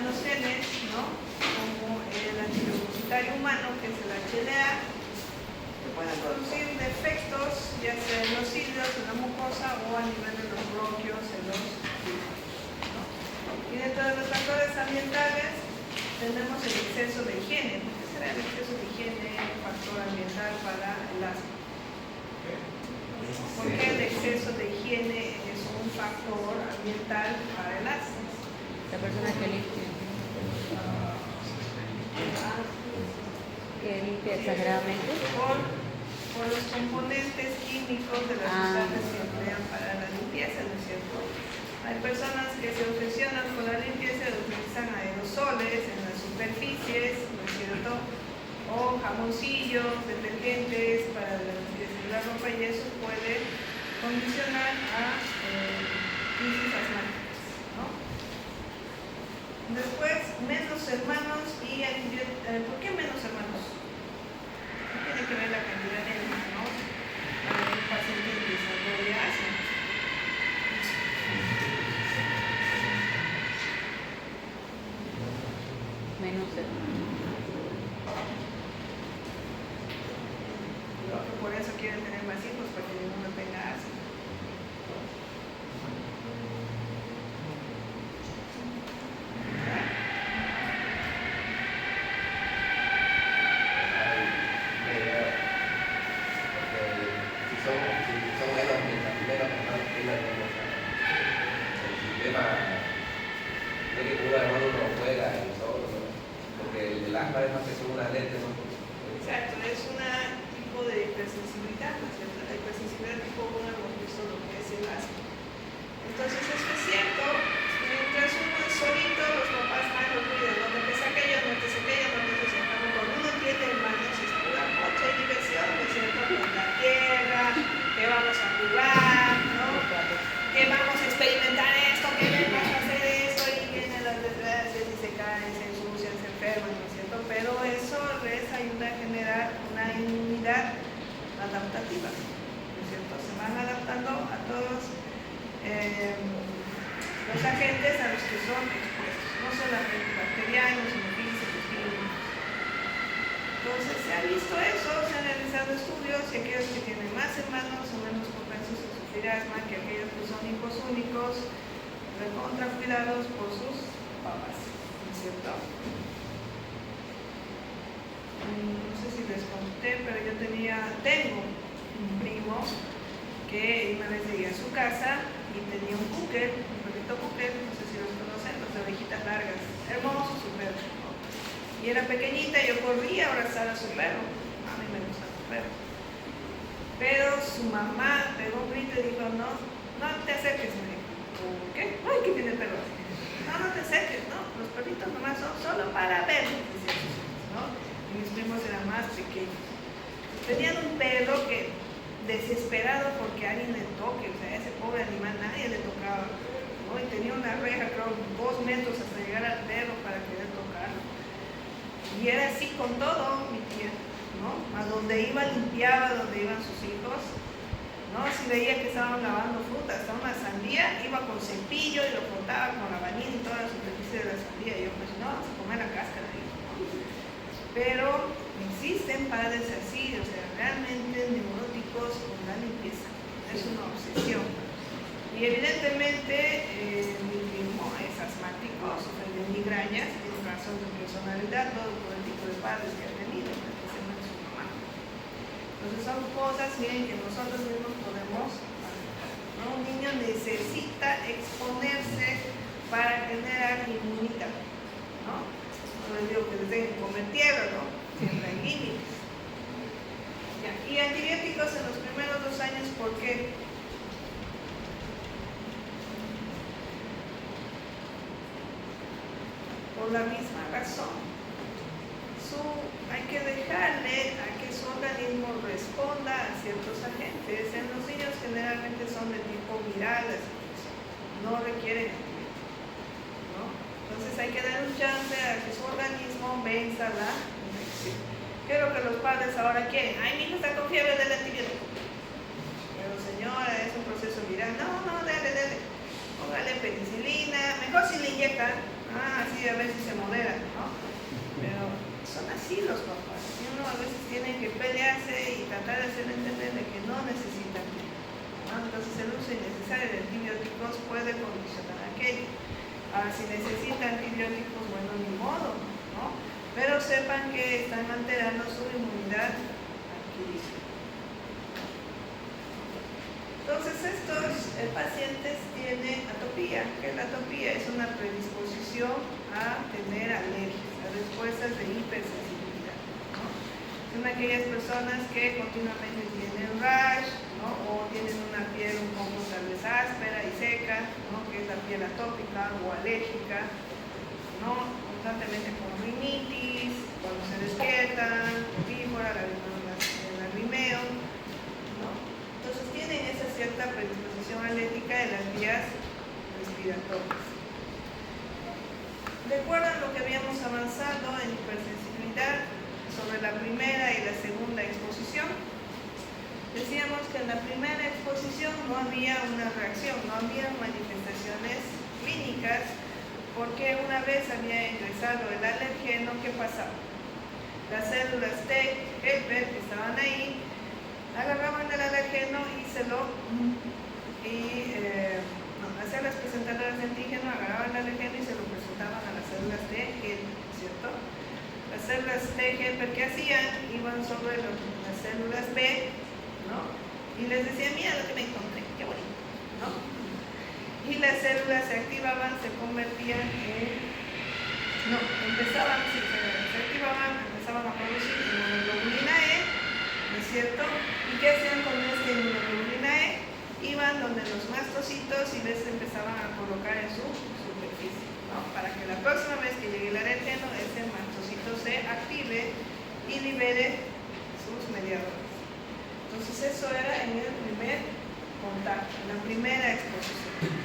buenos genes, ¿no? Como el antileucocitario humano, que es el HLA, que puede producir defectos, ya sea en los cilios, en la mucosa o a nivel de los bronquios, en los pulmones, ¿no? Y dentro de los factores ambientales tenemos el exceso de higiene. ¿Qué será el exceso de higiene, un factor ambiental para el asma? ¿Por qué el exceso de higiene es un factor ambiental para el asma? La persona que limpia exageradamente. Por los componentes químicos de las sustancias que emplean para la limpieza, ¿no es cierto? Hay personas que se obsesionan con la limpieza y utilizan aerosoles en las superficies, ¿no es cierto? O jamoncillos, detergentes para la limpieza de la ropa, y eso puede condicionar a crisis asmáticas, ¿no? Después, menos hermanos y antibióticos. ¿Por qué menos hermanos? No tiene que ver la cantidad de hermanos para un paciente que desarrolla asma. Menos Por eso quieren tener más hijos, para que ninguno tenga asma. Exacto, es un tipo de hipersensibilidad, ¿no es cierto? La hipersensibilidad tipo 1 hemos visto lo que es el asma. Entonces, esto es cierto, mientras uno es solito, los papás más lo cuidan, no te aquello, no te aquello, no te aquello. Cuando uno tiene hermanos, es pura mocha y diversión, ¿no es cierto? Con la tierra, que vamos a jugar, ¿no? Que vamos a experimentar esto, que vamos a hacer esto, y vienen las desgracias y se caen, se ensucian, se enferman, ¿no es cierto? Pero eso les ayuda a generar una inmunidad adaptativa, ¿no es cierto? Se van adaptando a todos los agentes a los que son expuestos, no solamente bacterianos, sino físicos, químicos. Entonces se ha visto eso, se han realizado estudios, y aquellos que tienen más hermanos son menos propensos a sufrir asma que aquellos que son hijos únicos, recontra cuidados por sus papás, ¿no es cierto? No sé si les conté, pero yo tengo un primo que una vez llegué a su casa y tenía un cocker, un perrito cocker, no sé si los conocen, los de orejitas largas, hermoso su perro, ¿no? Y era pequeñita, yo corrí a abrazar a su perro, a mí me gusta su perro, pero su mamá pegó un grito y dijo, no te acerques, me dijo. ¿Por qué? Ay, que tiene el perro así. No te acerques, ¿no? Los perritos nomás son solo para ver, decían sus hijos, ¿no? Y mis primos eran más pequeños. Tenían un perro que, desesperado porque alguien le toque, o sea, ese pobre animal nadie le tocaba, ¿no? Y tenía una reja, creo, 2 metros hasta llegar al perro para querer tocarlo. Y era así con todo, mi tía, ¿no? A donde iba limpiaba, donde iban sus hijos, ¿no? Si veía que estaban lavando fruta, hasta una sandía, iba con cepillo y lo cortaba con la vanilla y toda la superficie de la sandía. Y yo, pues no, vamos a comer la cáscara, ¿no? Pero existen padres así, o sea, realmente neuróticos con la limpieza. Es una obsesión. Y evidentemente mi primo es asmático, sufre de migrañas, tiene razón de personalidad, todo por el tipo de padres que ha tenido, especialmente su mamá. Entonces son cosas, miren, que nosotros mismos podemos manejar, ¿no? Un niño necesita exponerse para generar inmunidad, ¿no? No les digo que les dejen comer tierra, ¿no? Siempre hay límites. Ya. Y antibióticos en los primeros 2 años, ¿por qué? Por la misma razón. Hay que dejarle a que su organismo responda a ciertos agentes. En los niños generalmente son de tipo viral, no requieren antibióticos, ¿no? Entonces hay que dar un chance a que su organismo venza la infección. ¿Qué es lo que los padres ahora quieren? Ay, mi hijo está con fiebre del antibiótico. Pero señora, es un proceso viral. No, dale. Póngale penicilina. Mejor si le inyectan, ¿no Sí, a veces se modera, ¿no? Pero son así los papás. Y uno a veces tiene que pelearse y tratar de hacer entender de que no necesitan, ¿no? Entonces el uso innecesario de antibióticos puede condicionar aquello. Ahora, si necesitan antibióticos, bueno, ni modo, ¿no? Pero sepan que están alterando su inmunidad adquirida. Entonces estos pacientes tienen atopía, que la atopía es una predisposición a tener alergias, a respuestas de hipersensibilidad, ¿no? Son aquellas personas que continuamente tienen rash, ¿no? O tienen una piel un poco tal vez áspera y seca, ¿no? Que es la piel atópica o alérgica, ¿no? Constantemente con rinitis, cuando se despiertan, pífora, el lagrimeo, ¿no? Entonces tienen esa cierta predisposición alérgica de las vías respiratorias. Recuerdan lo que habíamos avanzado en hipersensibilidad sobre la primera y la segunda exposición. Decíamos que en la primera exposición no había una reacción, no había manifestaciones clínicas, porque una vez había ingresado el alergeno, ¿qué pasaba? Las células T helper que estaban ahí agarraban el alergeno y hacían las presentadoras de antígeno, agarraban el alergeno y se lo presentaban a las células T helper, ¿cierto? Las células T helper, ¿qué hacían? Iban sobre las células B, ¿no? Y les decía, mira lo que me encontré, qué bonito, ¿no? Y las células se activaban, se convertían se activaban, empezaban a producir inmunoglobulina E, ¿no es cierto? ¿Y qué hacían con esta inmunoglobulina E? Iban donde los mastocitos y les empezaban a colocar en su superficie, ¿no? Para que la próxima vez que llegue el alergeno, ese mastocito se active y libere sus mediadores. Entonces eso era en el primer contacto, en la primera exposición.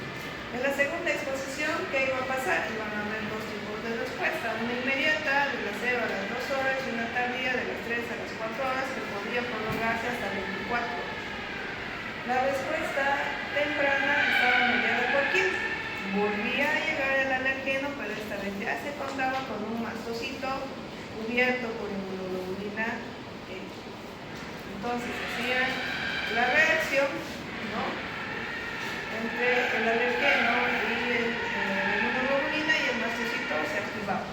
En la segunda exposición, ¿qué iba a pasar? Iban a haber dos tipos de respuesta, una inmediata de las 0 a las 2 horas y una tardía de las 3 a las 4 horas que podría prolongarse hasta 24 horas. La respuesta temprana estaba mediada por quién? Volvía a llegar el alergeno, pero esta vez ya se contaba con un mastocito cubierto por inmunoglobulina E. Entonces hacían la reacción, ¿no? Entre el alergeno y la inmunoglobulina y el mastocito se activaba,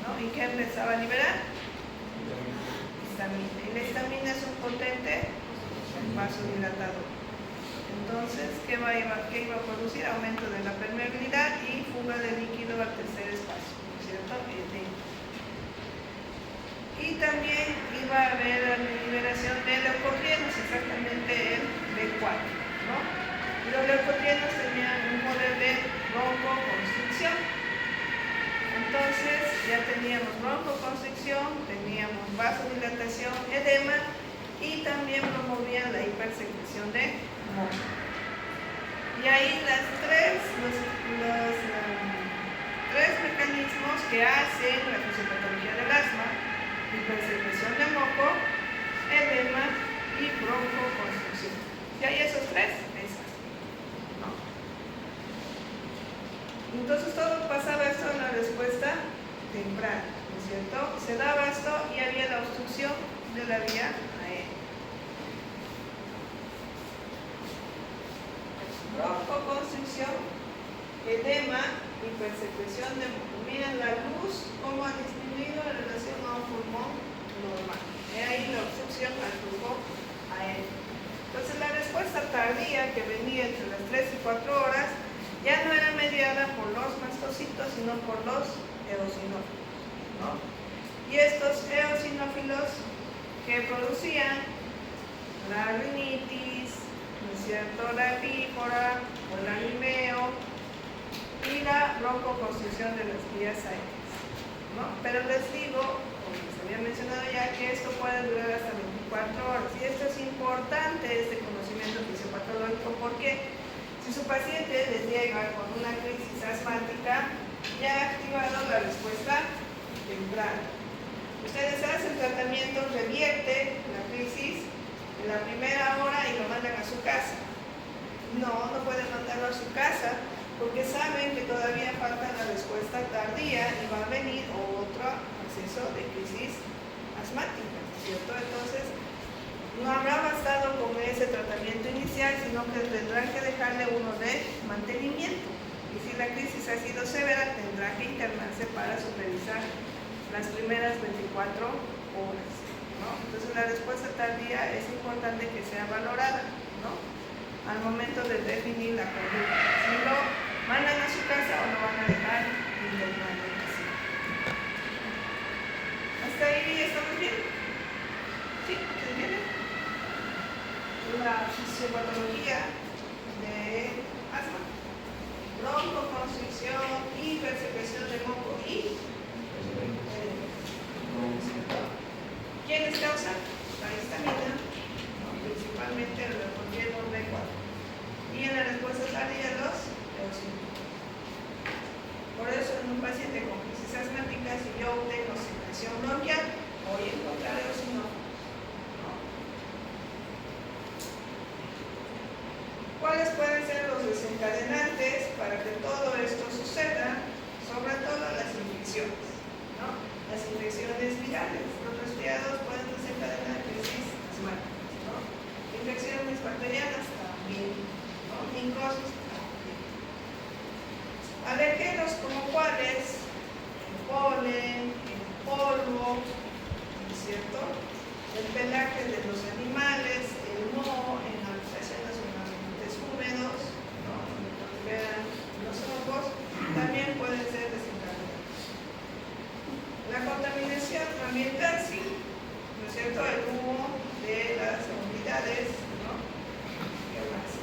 ¿no? ¿Y qué empezaba a liberar? Histamina. Y la histamina es un potente vasodilatador. Entonces, ¿qué iba a producir? Aumento de la permeabilidad y fuga de líquido al tercer espacio, ¿no es cierto? Y también iba a haber liberación de leucotrienos, exactamente el B4, ¿no? Y los leucotrienos tenían un poder de broncoconstricción. Entonces ya teníamos broncoconstricción, teníamos vasodilatación, edema y también promovían la hipersecreción de moco. Y ahí los tres mecanismos que hacen la fisiopatología del asma: hipersecreción de moco, edema y broncoconstricción. Y hay esos tres, ¿no? Entonces todo pasaba esto en la respuesta temprana, ¿no es cierto? Se daba esto y había la obstrucción de la vía aérea. Broncoconstricción, edema, hipersecreción de moco. Miren la luz, cómo ha disminuido en relación a un pulmón normal. Ahí la obstrucción al flujo aéreo. Entonces la respuesta tardía que venía entre las 3 y 4 horas ya no era mediada por los mastocitos, sino por los eosinófilos, ¿no? Y estos eosinófilos que producían la rinitis, ¿no es cierto?, la pífora o el lagrimeo y la broncoconstricción de las vías aéreas, ¿no? Pero les digo, como les había mencionado ya, que esto puede durar hasta 24 horas. Y esto es importante, este conocimiento fisiopatológico, porque si su paciente les llega con una crisis asmática, ya ha activado la respuesta temprana. Ustedes hacen tratamiento, revierte la crisis en la primera hora y lo mandan a su casa. No pueden mandarlo a su casa porque saben que todavía falta la respuesta tardía. asmática, ¿cierto? Entonces, no habrá bastado con ese tratamiento inicial, sino que tendrán que dejarle uno de mantenimiento. Y si la crisis ha sido severa, tendrá que internarse para supervisar las primeras 24 horas, ¿no? Entonces, la respuesta tardía es importante que sea valorada, ¿no?, al momento de definir la conducta. Si lo mandan a su casa o lo van a dejar internado así. ¿Hasta ahí estamos bien? ¿Sí? ¿Se entiende? La fisiopatología de asma: broncoconstricción, hipersecreción de moco y ¿quiénes causan? La histamina, ¿no?, principalmente el reportiero B4. Y en la respuesta tardía los eosinofilos. Por eso, en un paciente con crisis asmática, si yo obtengo secreción bronquial, voy a encontrar eosinófilos. ¿Cuáles pueden ser los desencadenantes para que todo esto suceda? Sobre todo las infecciones, ¿no? Las infecciones virales. Los resfriados pueden desencadenar crisis asmáticas, ¿no? Infecciones bacterianas también, ¿no? Micosis también. Alérgenos como cuáles: el polen, el polvo, ¿no es cierto?, el pelaje de los animales, el moho en habitaciones o en ambientes húmedos, ¿no?, donde vean los hongos, también pueden ser desencadenantes. La contaminación ambiental, sí, ¿no es cierto?, el humo de las unidades, ¿no? ¿Qué más?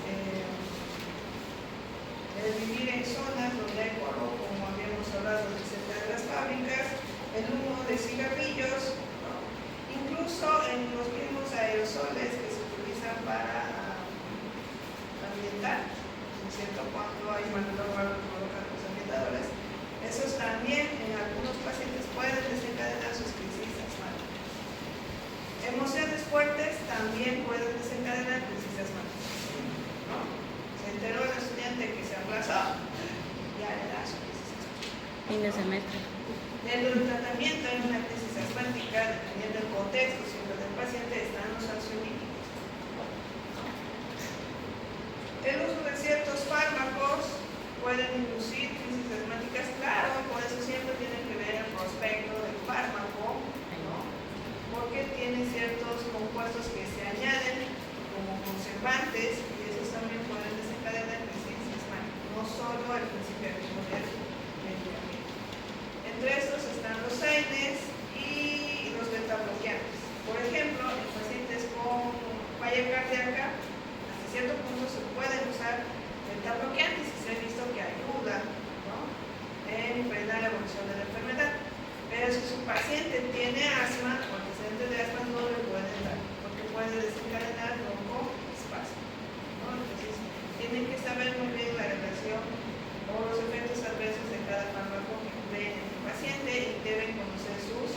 El vivir en zonas donde hay polvo, como habíamos hablado cerca de las fábricas, el humo de cigarrillos, ¿no?, incluso en los mismos aerosoles que se utilizan para ambientar, ¿no es cierto?, cuando hay manobras que colocan los ambientadores, esos también en algunos pacientes pueden desencadenar sus crisis asmáticas. Emociones fuertes también pueden desencadenar crisis asmáticas, ¿no? Se enteró el estudiante que se aplazó, ya le da su crisis asmática. Fin de semestre. Dentro del tratamiento en una crisis asmática, dependiendo del contexto siempre del paciente, están los ansiolíticos. El uso de ciertos fármacos pueden inducir crisis asmáticas, claro, por eso siempre tienen que ver el prospecto del fármaco, ¿no?, porque tiene ciertos compuestos que se añaden como conservantes y esos también pueden desencadenar crisis asmáticas, no solo el principio activo del medicamento. Entre estos están los AINES y los betabloqueantes. Por ejemplo, en pacientes con falla cardíaca, hasta cierto punto se pueden usar betabloqueantes y se ha visto que ayuda, ¿no?, en frenar la evolución de la enfermedad. Pero si su paciente tiene asma, o antecedentes de asma, no le pueden dar, porque puede desencadenar broncoespasmo, ¿no? Entonces, tienen que saber muy bien la relación o los efectos adversos de cada fármaco que ven en el paciente y deben conocer sus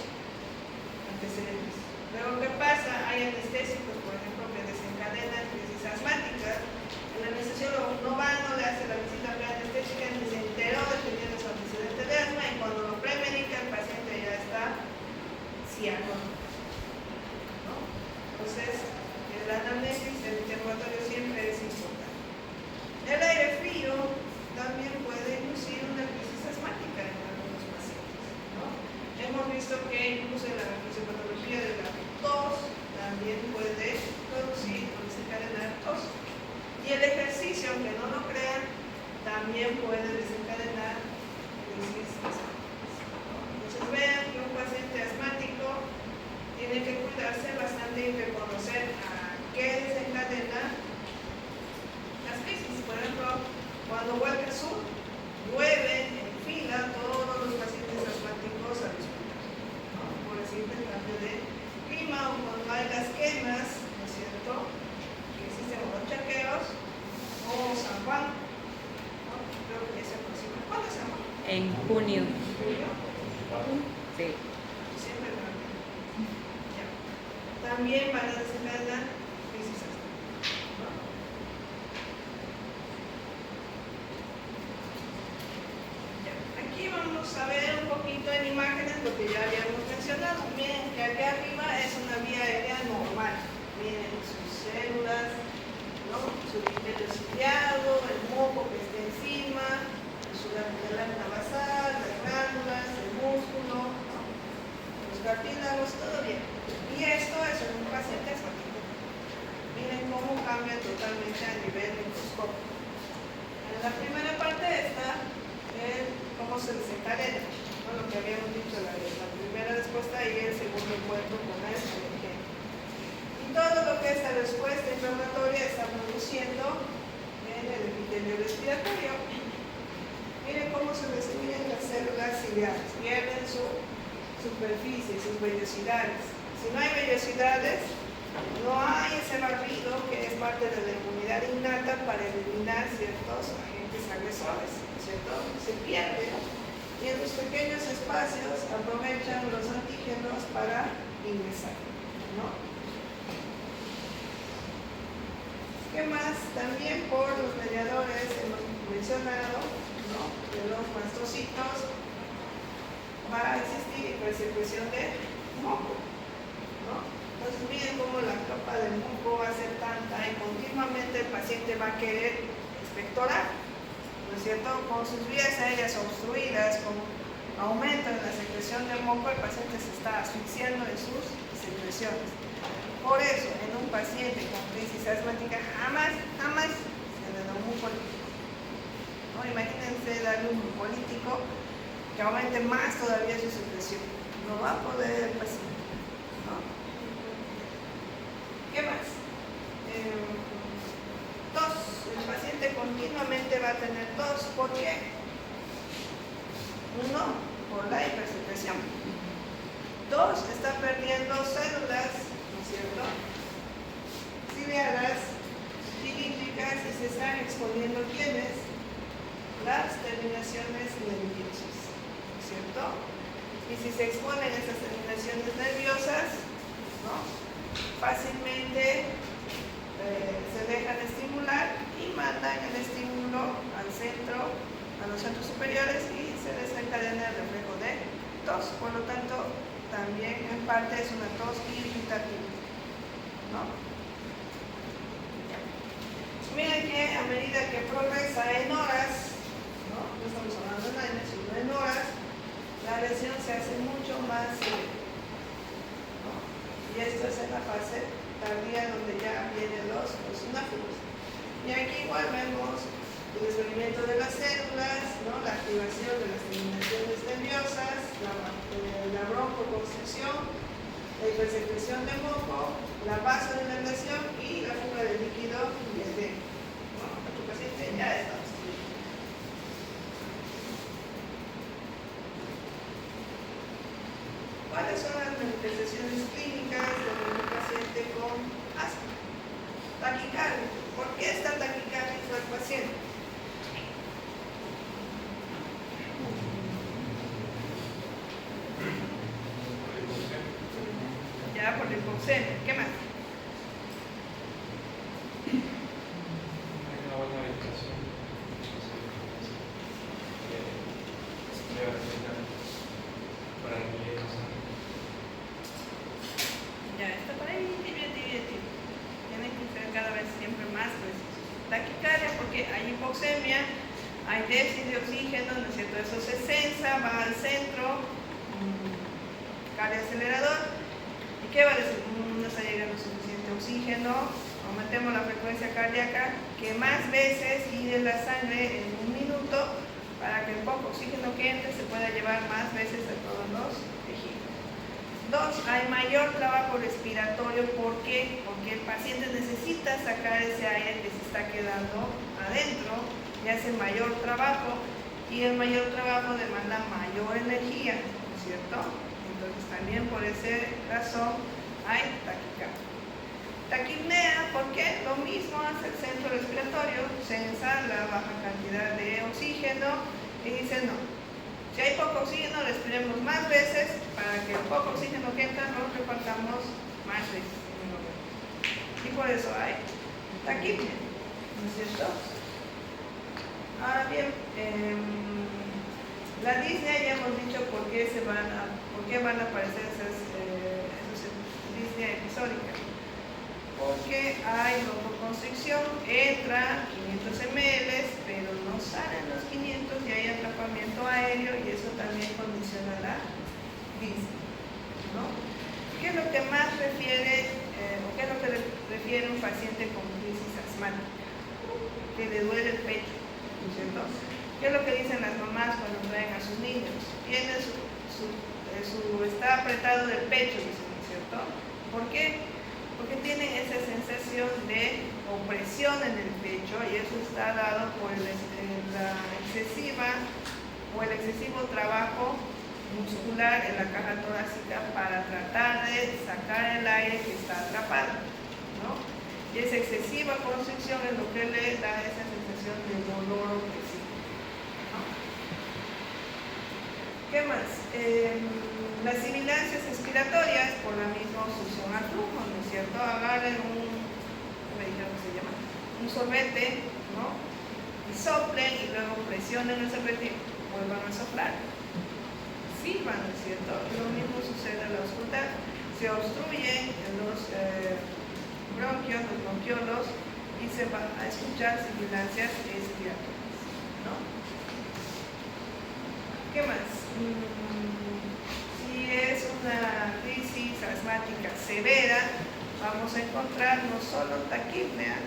antecedentes. Luego, ¿qué pasa? Hay anestésicos, por ejemplo, que desencadenan crisis asmáticas. El anestesiólogo no va, no le hace la visita preanestésica, ni se enteró de que tiene su antecedente de asma, y cuando lo premedica, el paciente ya está ciano, ¿no? Entonces, el anamnesis, el interrogatorio siempre es importante. El aire frío también puede inducir una crisis asmática en algunos pacientes, ¿no? Hemos visto que incluso en la fisiopatología de la tos también puede producir o desencadenar tos. Y el ejercicio, aunque no lo crean, también puede desencadenar crisis asmáticas, ¿no? Entonces vean que un paciente asmático tiene que cuidarse bastante y reconocer a qué desencadena las crisis. Por ejemplo, cuando Huelca Sur llueve en fila todos los pacientes asmáticos al hospital, ¿no?, por el simple cambio de clima, o cuando hay las quemas, ¿no es cierto?, que existen los chaqueos, o San Juan, ¿no?, creo que ya se aproxima. ¿Cuándo es San Juan? En junio. ¿Julio? Sí. Siempre también. Ya. También van a desencadenar crisis asmáticas, ¿no? Ya. Aquí vamos a ver un poquito en imágenes lo que ya habíamos mencionado. mencionado, miren que aquí arriba es una vía aérea normal. Miren sus células, ¿no? Su epitelio ciliado, el moco que está encima, su lámina basal, las glándulas, el músculo, ¿no? Los cartílagos, todo bien. Y esto es en un paciente asmático. Miren cómo cambia totalmente a nivel microscópico. En la primera parte está cómo se desencadena, ¿no? Lo que habíamos dicho, la primera respuesta y el segundo encuentro con el alergeno. Y todo lo que esta respuesta inflamatoria está produciendo en el epitelio respiratorio. Miren cómo se destruyen las células ciliares, pierden su superficie, sus vellosidades. Si no hay vellosidades, no hay ese barrido que es parte de la inmunidad innata para eliminar ciertos agentes agresores, ¿cierto? Se pierde y en los pequeños espacios aprovechan los antígenos para ingresar, ¿no? ¿Qué más? También por los mediadores hemos mencionado, ¿no? De los mastrocitos va a existir hipersecreción de moco, ¿no? Entonces miren cómo la capa del moco va a ser tanta y continuamente el paciente va a querer expectorar, ¿no es cierto? Con sus vías aéreas obstruidas, con aumento en la secreción de moco, el paciente se está asfixiando en sus secreciones. Por eso, en un paciente con crisis asmática jamás se le da un mucolítico, ¿no? Imagínense darle un mucolítico que aumente más todavía su secreción. No va a poder el paciente, ¿no? ¿Qué más? Tos. El paciente continuamente va a tener tos. ¿Por qué? Uno, por la hipersecreción. Dos, está perdiendo células, ¿no es cierto?, ciliadas, cilíndricas, y se están exponiendo ¿quiénes? Las terminaciones nerviosas, ¿no es cierto? Y si se exponen esas terminaciones nerviosas, ¿no?, fácilmente se dejan estimular y mandan el estímulo al centro, a los centros superiores, y se desencadena el reflejo de tos. Por lo tanto, también en parte es una tos irritativa, ¿no? Miren que a medida que progresa en horas, ¿no? No estamos hablando en años, sino en horas, la lesión se hace mucho más severa, ¿no? Y esto es en la fase tardía, donde ya vienen los sináfilos. Y aquí igual vemos el desvanecimiento de las células, ¿no?, la activación de las terminaciones nerviosas, la broncoconstricción, la hipersecreción de moco, la vasodilatación y la fuga de líquido y edema. Bueno, nuestro paciente ya está obstruido. ¿Cuáles son las manifestaciones clínicas de un paciente con asma? Taquicardia. ¿Por qué está taquicárdico el paciente? Ya, por el hipoxemia. ¿Qué más? Una buena medicación. Para que Ya está por ahí, tibia. Tienen que ser cada vez siempre más precisos. Taquicardia porque hay hipoxemia, hay déficit de oxígeno, ¿no es cierto? Eso se sensa, va al centro, cardioacelerador. ¿Y qué va a decir? No está llegando suficiente oxígeno, aumentemos la frecuencia cardíaca, que más veces iré la sangre en un minuto para que el poco oxígeno que entre se pueda llevar más veces a todos los tejidos. Dos, hay mayor trabajo respiratorio. ¿Por qué? Porque el paciente necesita sacar ese aire que se está quedando adentro y hace mayor trabajo, y el mayor trabajo demanda mayor energía, ¿no es cierto? Entonces también por esa razón hay taquicardia. Taquipnea, porque lo mismo hace el centro respiratorio, sensa la baja cantidad de oxígeno y dice no. Si hay poco oxígeno, respiremos más veces para que el poco oxígeno que entra lo repartamos más veces. Y por eso hay taquipnea, ¿no es cierto? Ahora bien, La disnea ya hemos dicho por qué van a aparecer esos disnea episódica. Porque hay lococonstricción, entra 500 ml, pero no salen los 500 y hay atrapamiento aéreo y eso también condiciona la disnea, ¿no? ¿Qué es lo que más refiere, o qué es lo que refiere un paciente con crisis asmática? Que le duele el pecho, ¿no es cierto? ¿Qué es lo que dicen las mamás cuando traen a sus niños? Está apretado del pecho, dicen, ¿no es cierto? ¿Por qué? Porque tienen esa sensación de opresión en el pecho y eso está dado por el excesivo trabajo muscular en la caja torácica para tratar de sacar el aire que está atrapado, ¿no? Y esa excesiva constricción es lo que le da esa sensación de dolor opresivo, ¿no? ¿Qué más? Las sibilancias expiratorias por la misma obstrucción al flujo, ¿no es cierto? Agarren un sorbete, ¿no? Y soplen y luego presionen el sorbete y vuelvan a soplar. Silban, ¿no es cierto? Lo mismo sucede en la auscultar. Se obstruyen los bronquios, los bronquiolos y se van a escuchar sibilancias expiratorias, ¿no? ¿Qué más? Si es una crisis asmática severa, vamos a encontrar no solo taquipnea,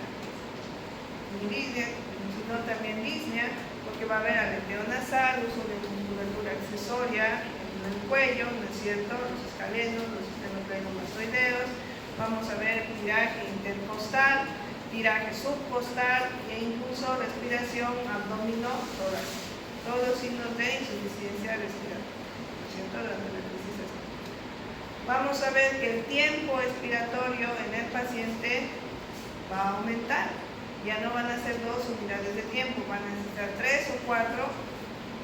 ni disnea, sino también disnea, porque va a haber aleteo nasal, uso de musculatura accesoria en el cuello, ¿no es cierto? Los escalenos, los esternocleidomastoideos, vamos a ver tiraje intercostal, tiraje subcostal e incluso respiración abdomino-torácica. Todos signos de insuficiencia respiratoria, ¿no es cierto? Durante la crisis asmática. Vamos a ver que el tiempo expiratorio en el paciente va a aumentar. Ya no van a ser 2 unidades de tiempo, van a necesitar 3 o 4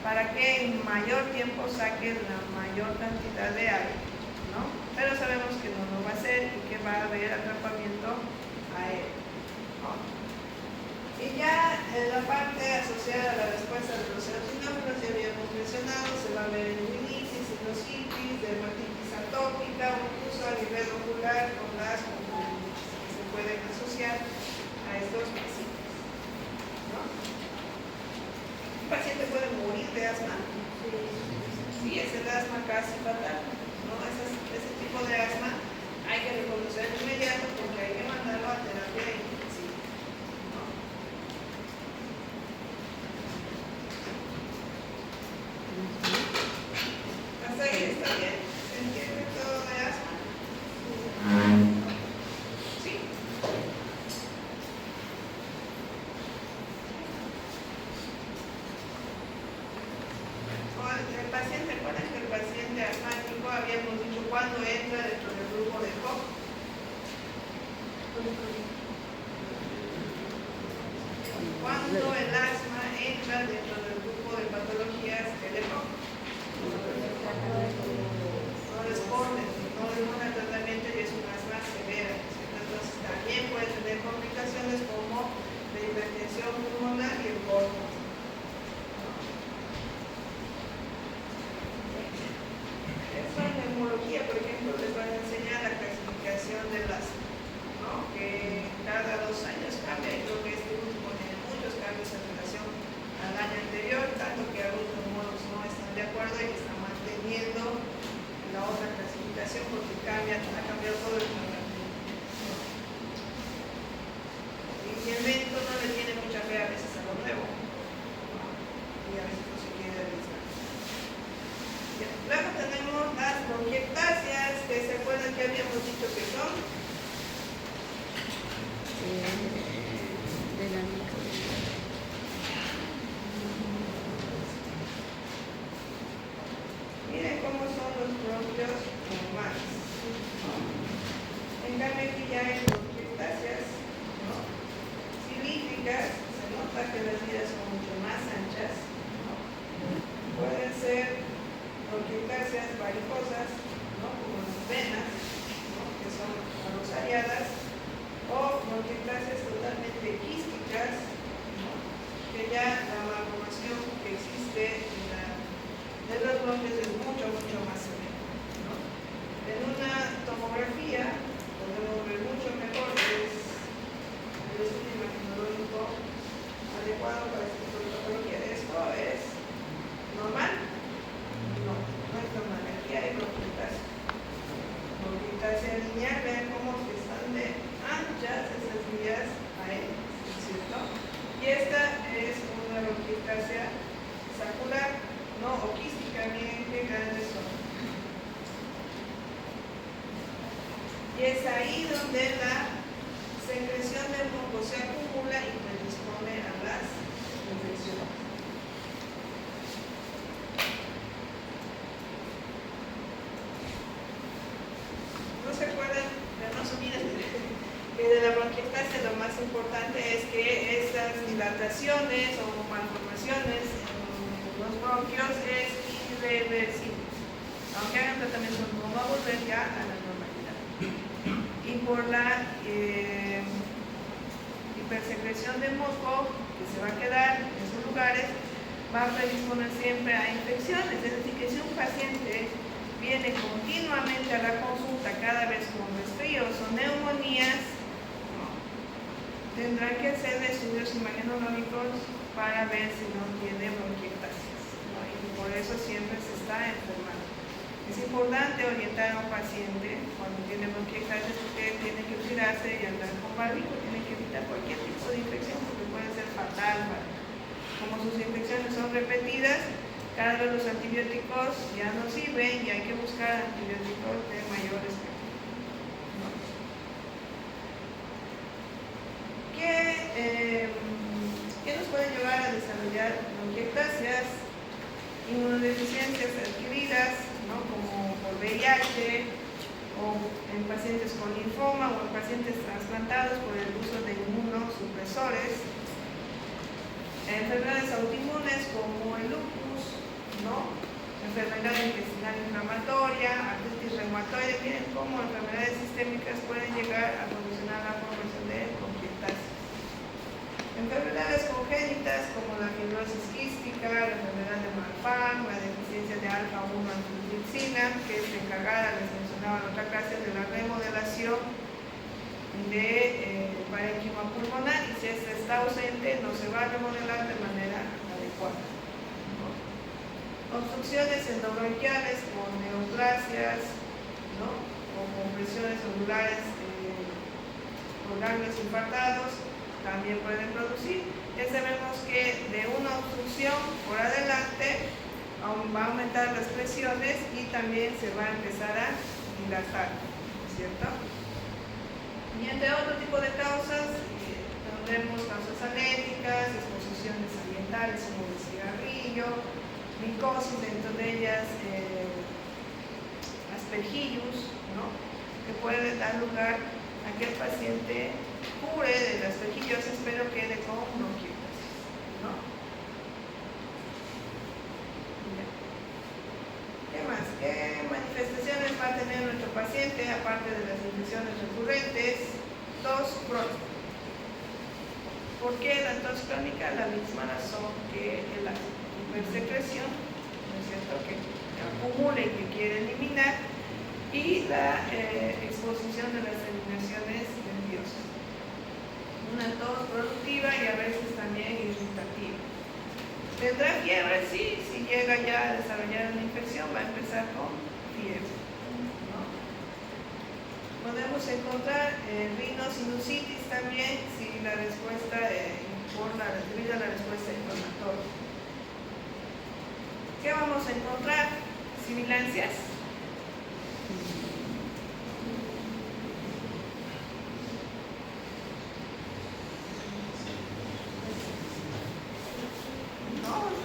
para que en mayor tiempo saquen la mayor cantidad de aire, ¿no? Pero sabemos que no lo va a hacer y que va a haber atrapamiento aéreo, ¿no? Y ya en la parte asociada a la respuesta de los eosinófilos ya habíamos mencionado, se va a ver rinitis, sinusitis, dermatitis atópica o incluso a nivel ocular con las conjuntivitis que se pueden asociar a estos pacientes, ¿no? ¿Un paciente puede morir de asma? Sí, es el asma casi fatal, ¿no? Ese tipo de asma hay que reconocer de inmediato porque hay que mandarlo a terapia intensiva, ¿no? ¿Hasta ahí está bien? ¿Se entiende todo de asma? Sí. El paciente, ¿recuerdan que el paciente asmático habíamos dicho cuándo entra dentro del grupo de COP? Cuando el asma entra dentro del grupo de patologías de COP. No responden, no responden al tratamiento y es un asma severa. Entonces también puede tener complicaciones como la hipertensión pulmonar y el córnex. En neumología, por ejemplo, les van a enseñar la clasificación del asma, ¿no? Que cada 2 años cambia y creo que este último tiene muchos cambios en relación al año anterior, tanto que algunos neumólogos no están de acuerdo y están manteniendo la otra clasificación porque ha cambiado todo el tratamiento, ¿no? Y el médico no le tiene mucha fe a veces a lo nuevo, ¿no? Y a veces no se quiere arriesgar. Luego tenemos las bronquiectasias, que se acuerdan que habíamos dicho que son de la mica. Miren cómo son los bronquios normales, ¿no? En cambio aquí ya hay bronquiectasias, ¿no? Cilíndricas, se nota que las vías son mucho más anchas, ¿no? Pueden ser bronquiectasias varicosas, ¿no? Como las venas, ¿no? Que son rosariadas, o bronquiectasias totalmente quísticas, ¿no? Que ya la malformación que existe en la también qué grandes son. Y es ahí donde la secreción del moco se acumula y predispone a las infecciones. ¿No se acuerdan? No se olviden que de la bronquiectasia lo más importante es que estas dilataciones o malformaciones en los bronquios es irreversible. Aunque hagan tratamiento, no va a volver ya a la normalidad. Y por la hipersecreción de moco que se va a quedar en esos lugares, va a predisponer siempre a infecciones. Es decir, que si un paciente viene continuamente a la consulta cada vez con resfríos o neumonías, tendrán que hacer estudios imagenológicos para ver si no tiene bronquiectasis, ¿no? Y por eso siempre se está enfermando. Es importante orientar a un paciente cuando tiene bronquiectasis porque tiene que cuidarse y andar con barbijo, tiene que evitar cualquier tipo de infección porque puede ser fatal. Como sus infecciones son repetidas, cada vez los antibióticos ya no sirven y hay que buscar antibióticos de mayor espectro. ¿Qué nos puede llevar a desarrollar bronquiectasias? Inmunodeficiencias adquiridas, ¿no? Como por VIH o en pacientes con linfoma o en pacientes trasplantados por el uso de inmunosupresores, enfermedades autoinmunes como el lupus, ¿no? Enfermedad intestinal inflamatoria, artritis reumatoide. Miren cómo enfermedades sistémicas pueden llegar a condicionar la formación de bronquiectasis. Enfermedades congénitas como la fibrosis quística, la enfermedad de Marfan, la deficiencia de alfa-1 angiotensina, que es encargada, les mencionaba en otra clase, de la remodelación de parénquima pulmonar, y si esta está ausente no se va a remodelar de manera adecuada, ¿no? Obstrucciones endobronquiales con neoplasias, ¿no? O compresiones celulares con ganglios infartados también pueden producir. Ya sabemos que de una obstrucción por adelante va a aumentar las presiones y también se va a empezar a dilatar, ¿cierto? Y entre otro tipo de causas tendremos causas alérgicas, exposiciones ambientales como el cigarrillo, micosis, dentro de ellas aspergillus, ¿no? Que puede dar lugar a que el paciente cure de las aspergillosis pero quede con bronquiectasis, ¿no? ¿Qué más? ¿Qué manifestaciones va a tener nuestro paciente aparte de las infecciones recurrentes? Tos crónica. ¿Por qué la tos crónica? La misma razón que la hipersecreción, ¿no es cierto?, que acumula y que quiere eliminar, y la exposición de las terminaciones nerviosas. Una tos productiva y a veces también irritativa. ¿Tendrá fiebre? Sí, si llega ya a desarrollar una infección va a empezar con fiebre, ¿no? Podemos encontrar rinosinusitis también si la respuesta debido a la respuesta inflamatoria. ¿Qué vamos a encontrar? Sibilancias.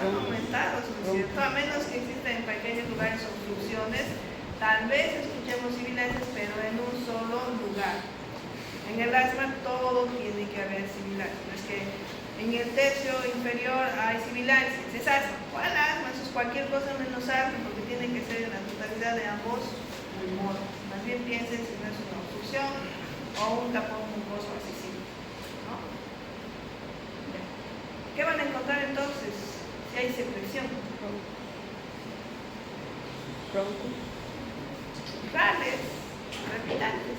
Están aumentados, ¿no es cierto? A menos que existan en pequeños lugares obstrucciones, tal vez escuchemos sibilancias, pero en un solo lugar. En el asma todo tiene que haber sibilancias. No es que en el tercio inferior hay sibilancias, es asma. ¿Cuál asma? Eso es cualquier cosa menos asma, porque tiene que ser en la totalidad de ambos pulmones. Más bien piensen si no es una obstrucción o un tapón mucoso accesible, ¿no? ¿Qué van a encontrar entonces? Si hay secreción. Rales, repitantes.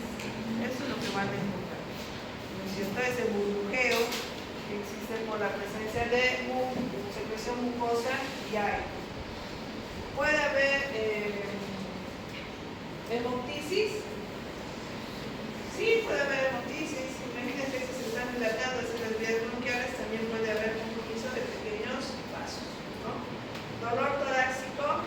Eso es lo que van a encontrar. ¿No es cierto? Ese burbujeo que existe por la presencia de secreción mucosa y aire. Puede haber hemoptisis. Sí, puede haber hemoptisis. Imagínense que se están dilatando esas vías bronquiales, también puede haber compromiso de pequeños vasos, ¿no? Dolor torácico,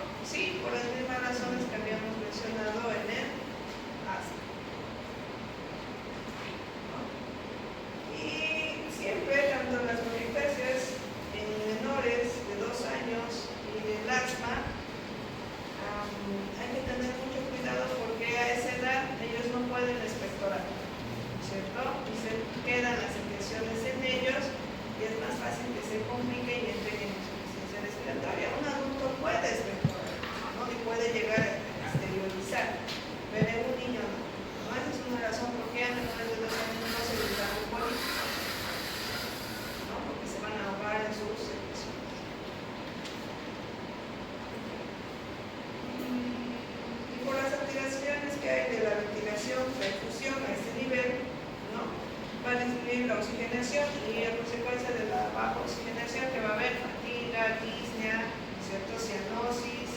oxigenación y a consecuencia de la baja oxigenación que va a haber fatiga, disnea, ¿cierto? Cianosis,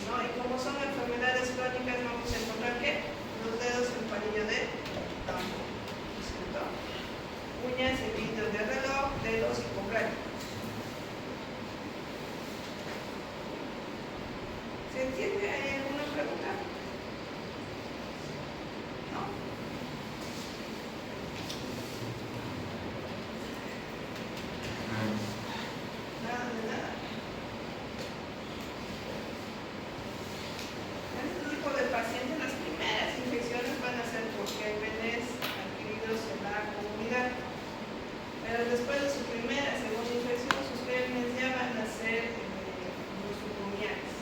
¿no? Y como son enfermedades crónicas, vamos a encontrar que los dedos en palillo de tambo, ¿cierto? Uñas y vidrios de reloj, dedos y combray. ¿Se entiende? ¿Hay alguna pregunta? ¿No? Nada de nada. En este tipo de pacientes, las primeras infecciones van a ser por gérmenes adquiridos en la comunidad. Pero después de su primera, segunda infección, sus gérmenes ya van a ser nosocomiales,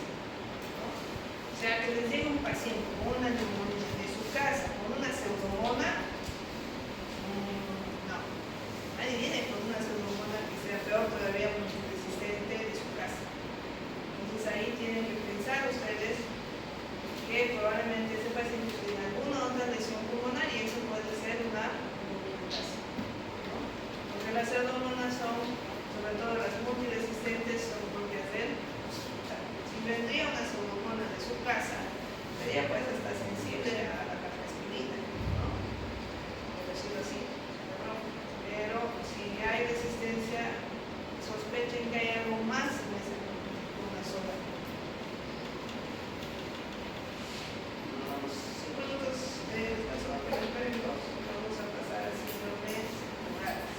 ¿no? O sea, que les llegue un paciente con una neumonía de su casa, con una pseudomonas, no. Nadie viene con una pseudomonas que sea peor todavía multiresistente de su casa. Entonces ahí tienen que pensar ustedes que probablemente ese paciente tiene alguna otra lesión pulmonar y eso puede ser una pneumonitis, ¿no? Porque las pseudomonas son, sobre todo las multiresistentes, son propias del hospital. Si vendría una pseudomona de su casa, sería pues hasta sensible a la cafeaspirina, ¿no? Por decirlo así. Pero si hay resistencia, sospechen que hay algo más en ese una sola. Unos 5 minutos de descanso, vamos a pasar al síndrome Morales.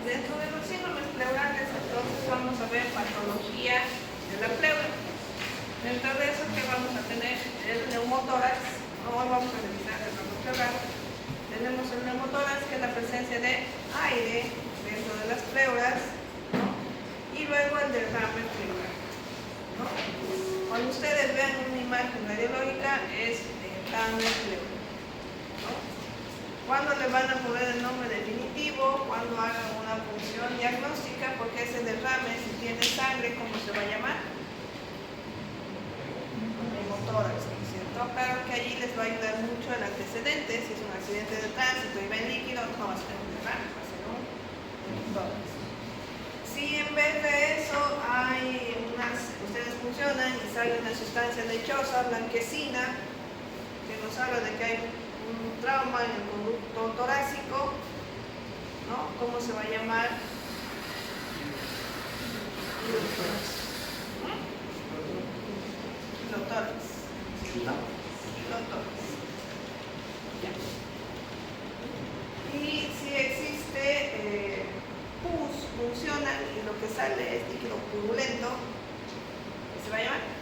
Dentro de los síndromes pleurales, entonces vamos a ver patología de la pleura. Dentro de eso, que vamos a tener el neumotórax. Hoy vamos a revisar el ramo pleural. Tenemos el neumotórax, que es la presencia de aire dentro de las pleuras, ¿no? Y luego el derrame pleural, ¿no? Cuando ustedes vean una imagen radiológica, es derrame pleural, ¿no? Cuando le van a poner el nombre definitivo, cuando hagan una función diagnóstica, porque ese derrame, si tiene sangre, ¿cómo se va a llamar? Neumotórax, ¿no es cierto? Claro que allí les va a ayudar mucho el antecedente. Si es un accidente de tránsito y ven líquido, no va a ser un derrame, va a ser un neumotórax. Si en vez de eso hay ustedes funcionan y sale una sustancia lechosa, blanquecina, que nos habla de que hay un trauma en el conducto torácico, ¿no? ¿Cómo se va a llamar? Pilotórax. Pilotórax. Ya. Y si existe pus, funcionan y lo que sale es líquido purulento, ¿qué se va a llamar?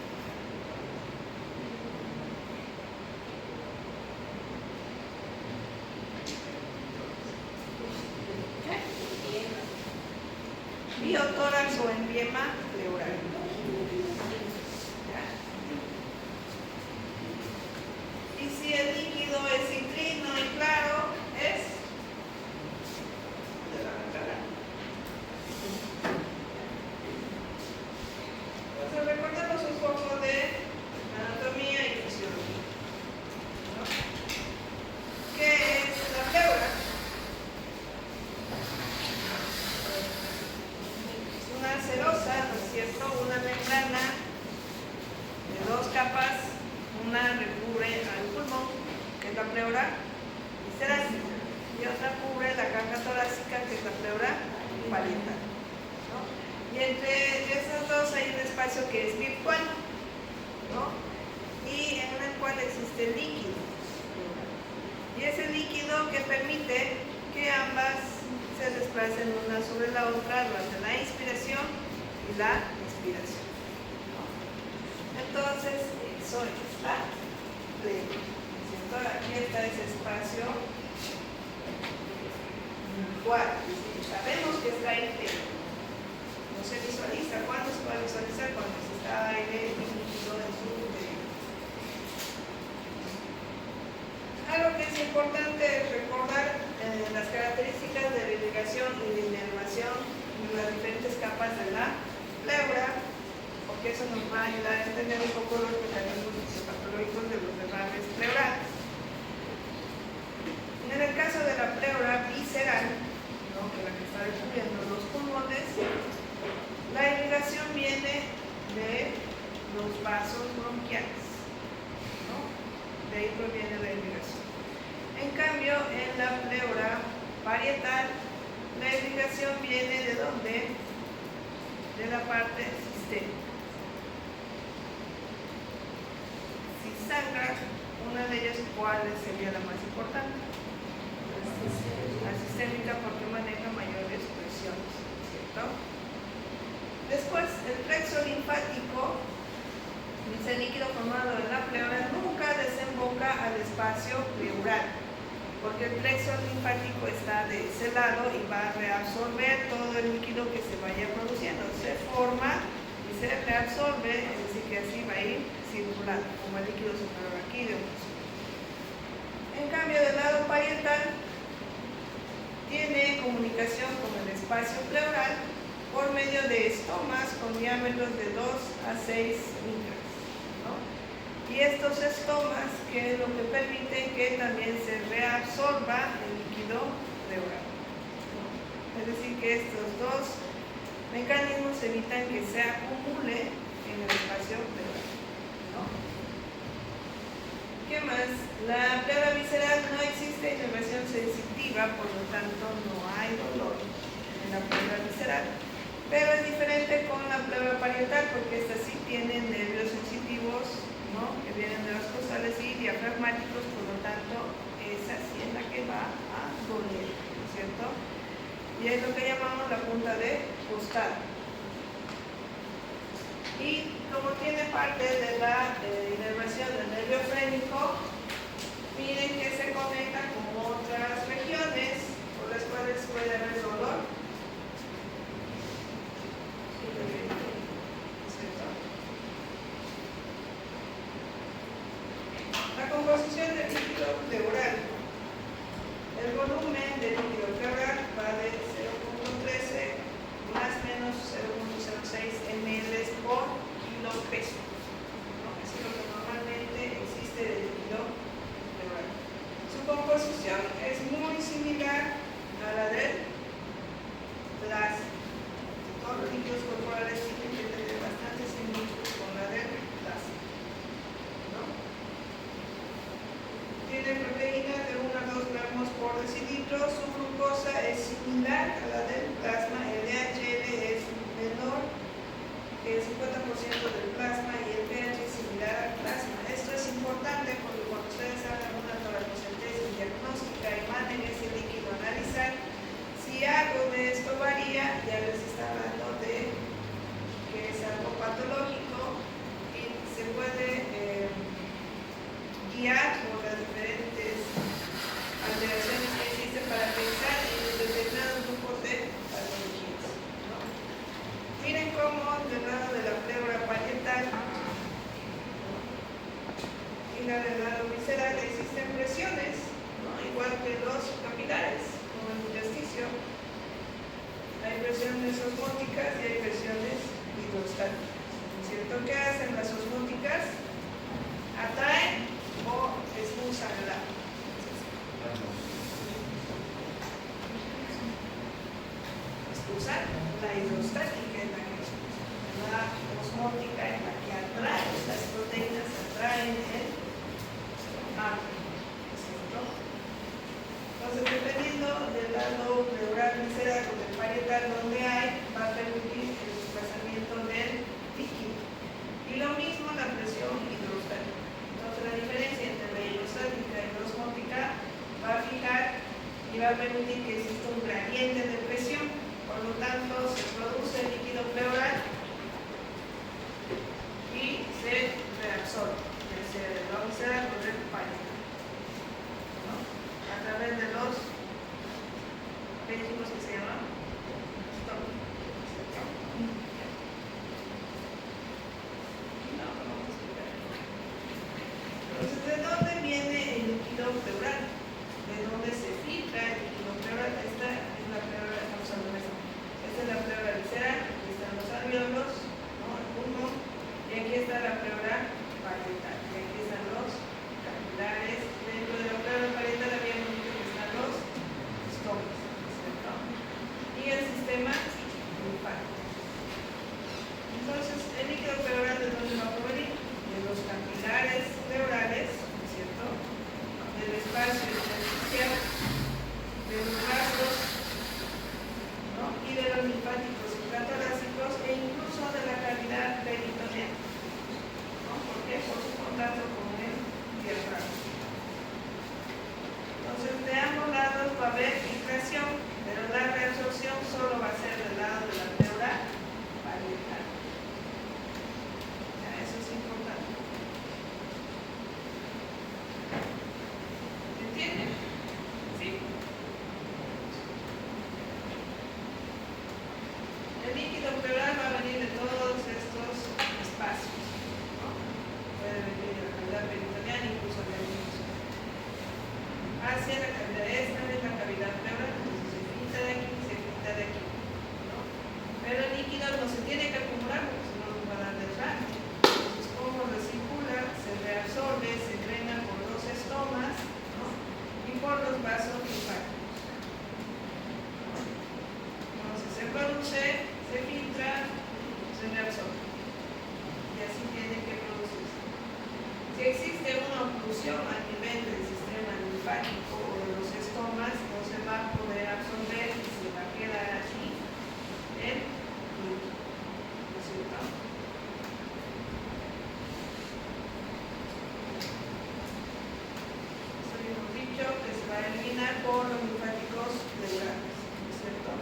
Biotórax o empiema pleural. ¿Ya? Y si el líquido es citrino y claro, es derrame pleural. Entonces recordemos un poco de anatomía y fisiología, ¿no? ¿Qué es la pleura? Una serosa, ¿no es cierto? Una membrana de dos capas, una recubre al pulmón, que es la pleura visceral, y otra cubre la caja torácica, que es la pleura parietal, ¿no? Y entre esas dos hay un espacio que es virtual, ¿no? Y en el cual existe el líquido, y es el líquido que permite que ambas se desplacen una sobre la otra durante la inspiración y la expiración, ¿no? Entonces, eso es la pleura, ¿cierto? Aquí está ese espacio virtual, sabemos que está íntegro, no se visualiza. ¿Cuándo se puede visualizar? Cuando está aire líquido en su interior. Algo que es importante recordar las características de la irrigación y de inervación de las diferentes capas de la pleura, porque eso nos va a ayudar a entender un poco los mecanismos patológicos de los derrames pleurales. En el caso de la pleura visceral, ¿no? Que es la que está descubriendo los pulmones, la irrigación viene de los vasos bronquiales, ¿no? De ahí proviene la irrigación. En cambio, en la pleura parietal, la irrigación viene ¿de dónde? De la parte sistémica. Si sangra, una de ellas, ¿cuál sería la más importante? La sistémica, porque maneja mayores presiones, ¿cierto? Después, el plexo linfático, ese líquido formado en la pleura, nunca desemboca al espacio pleural, porque el plexo linfático está de ese lado y va a reabsorber todo el líquido que se vaya produciendo. Se forma y se reabsorbe, es decir, que así va a ir circulando, como el líquido superior aquí de un. En cambio, del lado parietal, tiene comunicación con el espacio pleural por medio de estomas con diámetros de 2 a 6 micras, ¿no? Y estos estomas, que es lo que permite que también se reabsorba el líquido pleural, ¿no? Es decir, que estos dos mecanismos evitan que se acumule en el espacio pleural, ¿no? ¿Qué más? La pleura visceral no existe inervación sensitiva, por lo tanto no hay dolor en la pleura visceral, pero es diferente con la pleura parietal, porque esta sí tiene nervios sensitivos, ¿no? Que vienen de las costales y diafragmáticos, por lo tanto esa sí es la que va a doler, ¿no es cierto? y es lo que llamamos la punta de costado. Y como tiene parte de la inervación del nervio frénico, miren que se conecta con otras regiones por las cuales puede haber dolor. La composición del líquido pleural. El volumen del líquido pleural va de 0.13 más o menos 0.06 ml por kilo peso. ¿No? Eso es lo que normalmente existe del líquido pleural. Su composición es muy similar a la del plasma. Todos los líquidos corporales tienen que tener bastante similitud con la del plasma. ¿No? Tiene proteína de 1 a 2 gramos por decilitro. Su glucosa es similar a la del plasma. El DHL es menor que el 50% del plasma y el pH es similar al plasma. Esto es importante porque cuando ustedes hagan una toracocentesis diagnóstica y manden ese líquido a analizar, si algo de esto varía, ya les está hablando de que es algo patológico y se puede guiar por las diferentes alteraciones que existen para pensar en determinados grupos de patologías, ¿no? Miren cómo del lado de la pleura parietal y la del lado visceral existen presiones, ¿no? Igual que los capilares, como el intersticio. Hay presiones osmóticas y hay presiones hidrostáticas, ¿no es cierto? ¿Qué hacen las osmóticas? Atraen o expulsan el agua. Expulsar, la hidrostática es la que expulsa. La osmótica es la que atrae, las proteínas atraen el agua. ¿Cierto? Entonces, dependiendo del lado pleural visceral o del parietal donde hay, va a permitir el desplazamiento del líquido. Y lo mismo la presión hidrostática. Entonces, la diferencia entre la hidrostática y la osmótica va a fijar y va a permitir que exista un gradiente de presión. Por lo tanto, se produce el líquido pleural y se reabsorbe, ya sea del lado visceral o del parietal, ¿no? A través de los vehículos que se llaman estómago. Entonces, ¿de dónde viene el líquido pleural? ¿De dónde se filtra el líquido pleural? Esta es la pleura, estamos hablando de esto. Esta es la pleura visceral, aquí están los alvéolos, ¿no? El pulmón, y aquí está la pleura parietal, y aquí están los capilares. Dentro de la pleura parietal habíamos dicho que están los estómagos, ¿cierto? Y el sistema linfático. Entonces, el líquido pleural, ¿de dónde va a provenir? De los capilares pleurales, ¿cierto? Del espacio intersticial, de los vasos, ¿no? Y de los linfáticos intratorácicos e incluso de la cavidad peritoneal, ¿no? ¿Por qué? Por su contacto con el diafragma. Entonces, de ambos lados va a haber filtración, pero la reabsorción solo va a ser del lado de la pleura parietal. Ya, eso es importante. ¿Entienden? Sí. El líquido pleural va a venir de todos estos espacios, ¿no? Puede venir de la cavidad peritoneal, incluso de la hacia la cavidad. Esta es la cavidad pleural, entonces se filtra de aquí, se filtra de aquí, ¿no? Pero el líquido no se tiene que acumular porque si no nos va a dar desgarre. Entonces, como recircula, se reabsorbe, se drena por los estomas, ¿no? Y por los vasos linfáticos. Entonces se produce, se filtra, se reabsorbe. Y así tiene que producirse. Si existe una oclusión a nivel del sistema linfático o de los estomas, no se va a poder absorber y se va a quedar así el líquido. ¿No es cierto? Eso hemos dicho que se va a eliminar por los linfáticos pleurales, ¿no es cierto?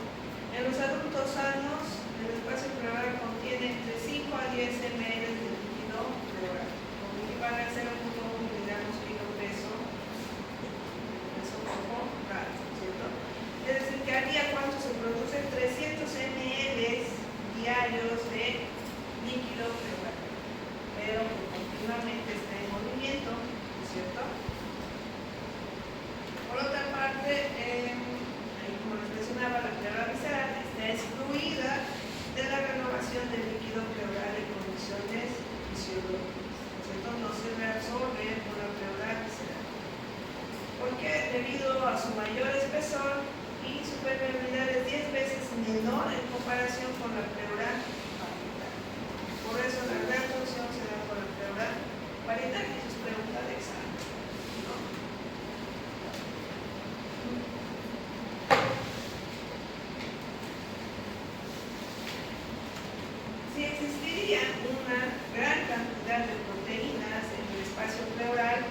existiría una gran cantidad de proteínas en el espacio pleural,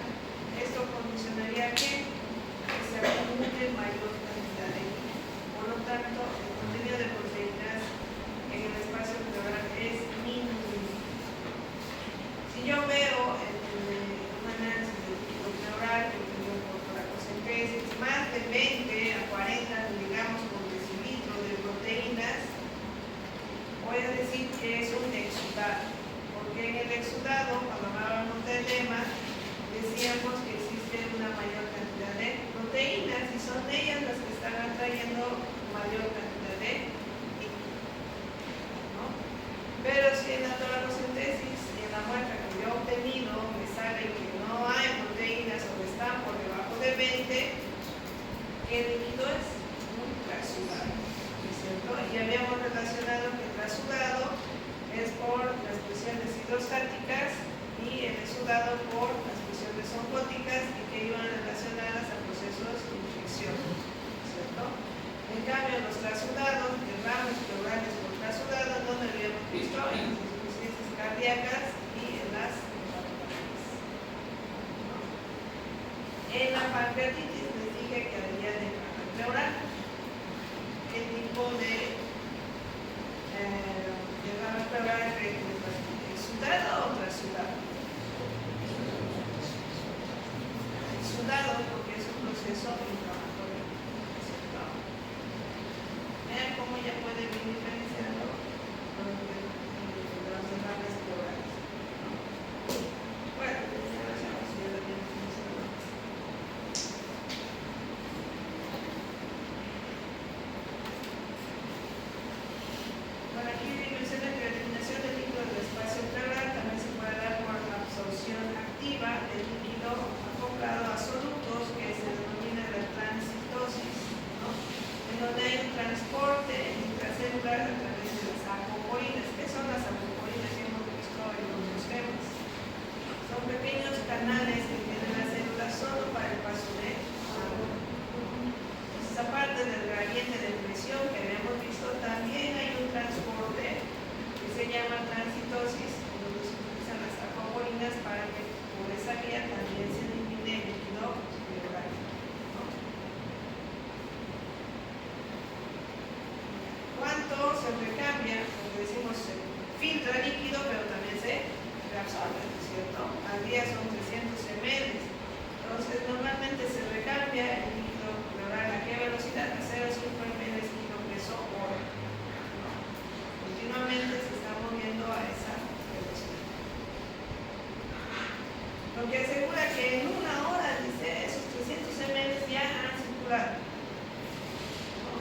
esto condicionaría que se acumule mayor cantidad de líquido. Por lo tanto, el contenido de proteínas en el espacio pleural es mínimo. Si yo veo un análisis del líquido pleural que obtenido por toracocentesis, más de 20 a 40, digamos, por decilitro de proteínas, voy a decir que es un exudado, porque en el exudado, cuando hablábamos del edema, decíamos que existe una mayor cantidad de proteínas y son ellas las que están atrayendo mayor cantidad de líquido, ¿no? Pero si en la toracocentesis, en la muestra que yo he obtenido, me sale que no hay proteínas o están por debajo de 20, ¿qué líquido es? Un transudado, ¿no es cierto? Y habíamos relacionado que el transudado es por las presiones hidrostáticas y el exudado por las presiones oncóticas y que iban relacionadas a procesos de infección, ¿cierto? En cambio, los trasudados, derrames pleurales por trasudados, no lo habíamos visto en las insuficiencias cardíacas y en las hepatopatías. En la pancreatitis les dije que había derrame pleural. ¿Qué tipo de derrame pleural creen que es? ¿Exudado o trasudado? Exudado porque es un proceso inflamatorio, ¿cierto? Vean cómo ya puede ir diferenciando los derrames pleurales. Bueno, ya lo sabemos, ya lo habíamos mencionado. Bueno, aquí menciona que la eliminación del líquido del espacio pleural también se puede dar por la absorción activa del líquido acoplado a solutos, que se denomina la transitosis, ¿no? En donde hay un transporte intracelular a través de las acoporinas. ¿Qué son las acoporinas? Que hemos visto en otros temas. Son pequeños canales que tienen las células solo para el paso de agua. Entonces, aparte del gradiente de presión que habíamos visto, también hay un transporte que se llama transitosis, donde se utilizan las acoporinas para que por esa vía también se elimine el líquido pleural, ¿no? ¿Cuánto se recambia? Porque decimos se filtra líquido, pero también se reabsorbe, ¿no es cierto? Al día son 300 ml. Entonces, normalmente se recambia el líquido pleural a qué velocidad? A 0,5 ml kilo peso hora, ¿no? Continuamente se está moviendo a esa velocidad. Lo que asegura que en una hora, dice, esos 300 ml ya han circulado, ¿no?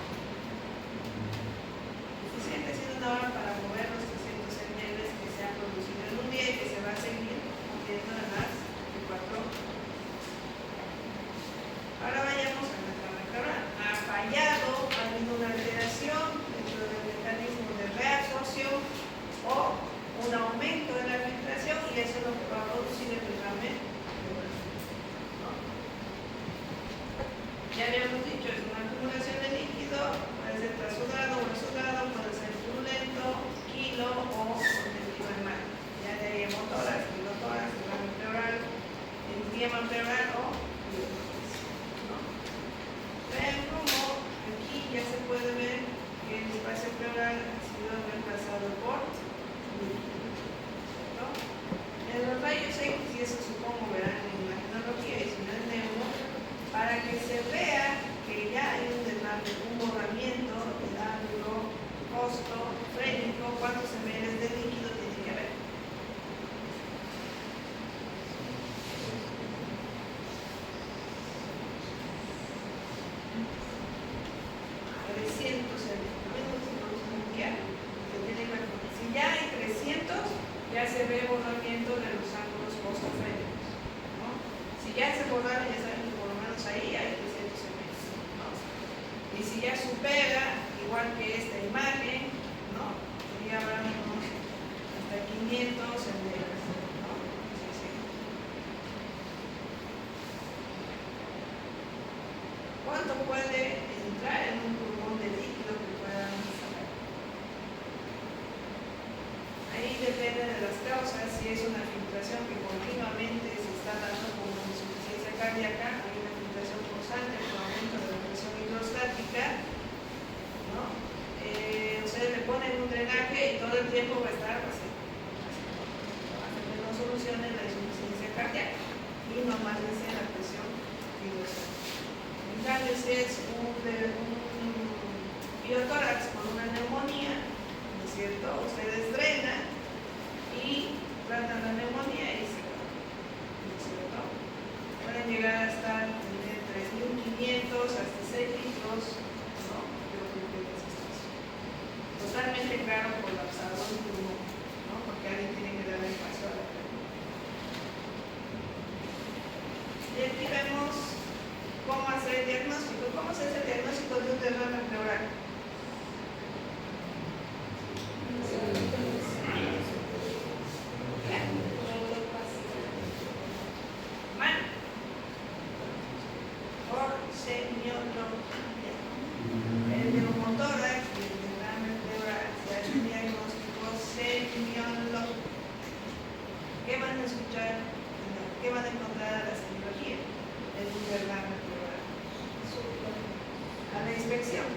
Suficiente siendo una hora para mover los 300 ml que se han producido en un día y que se va a seguir moviendo en las 24 horas. Ahora vayamos a nuestra pleural. Ha fallado, ha habido una alteración dentro del mecanismo de reabsorción o un aumento de la filtración y eso es lo que va a producir el derrame pleural, ¿no? Ya habíamos dicho, es una acumulación de líquido, puede ser trasudado o exudado, puede ser purulento, kilo o contenido en mar. Ya de ahí hemotoras, kilotoras, derrame pleural, enfisema pleural o pilotoras, ¿no? Vean cómo aquí ya se puede ver que el espacio pleural ha sido reemplazado por líquido, ¿no? En los rayos X, y eso supongo verán en imagenología y si no es neuro, para que se vea que ya hay un derrame, un borramiento del ángulo costo frénico, cuántos ml de líquido tiene que haber. Si ya hay 300, ya se ve borramiento de los ángulos costofrénicos, ¿no? Si ya se borraron, ya saben que por lo menos ahí hay 300 ml, ¿no? Y si ya supera, igual que esta imagen, ¿no? Ya hablamos hasta 500 ml, ¿no? Sí, sí. ¿Cuánto puede entrar en un pulmón de líquido que puedan sacar? Ahí depende causa, si es una filtración que continuamente se está dando como insuficiencia cardíaca, hay una filtración constante con aumento de la presión hidrostática, ¿no? Ustedes le ponen un drenaje y todo el tiempo va a estar vacío. Hasta que no solucione la insuficiencia cardíaca y normalice la presión hidrostática. En cambio, si es un biotórax con una neumonía, ¿no es cierto? Ustedes drenan y tratan la neumonía y se va, ¿no es cierto? Pueden llegar a estar de 3.500 hasta 6 litros, ¿no? De espacio. Totalmente claro, colapsado el pulmón, ¿no? Porque alguien tiene que darle espacio a la persona. Y aquí vemos cómo hacer el diagnóstico. ¿Cómo se hace el diagnóstico de un derrame pleural? Mano. Por semiología. El neumotórax y el derrame pleural se hace un diagnóstico semiológico. ¿Qué van a escuchar? ¿Qué van a encontrar a la semiología? El derrame pleural. A la inspección.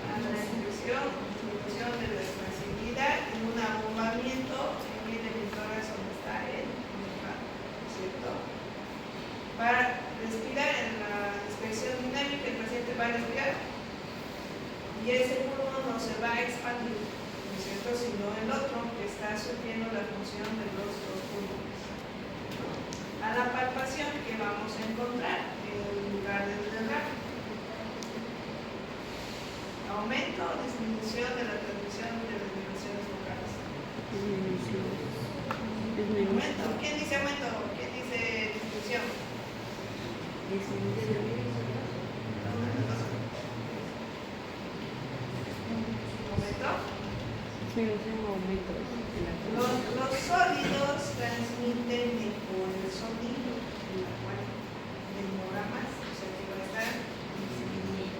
A la inspección, disminución de la expansibilidad en un abombamiento que viene el tórax donde está el derrame, ¿cierto? Para respirar en la inspección dinámica, el paciente va a respirar y ese pulmón no se va a expandir, ¿no es cierto?, sino el otro que está sufriendo la función de los dos pulmones. A la palpación, que vamos a encontrar en el lugar del derrame. Aumento o disminución de la transmisión de las vibraciones vocales. Aumento. ¿Quién dice aumento? ¿Quién dice disminución? ¿Aumento? Los sólidos transmiten mejor el sonido, la cual demora más, o sea que va a estar disminuido.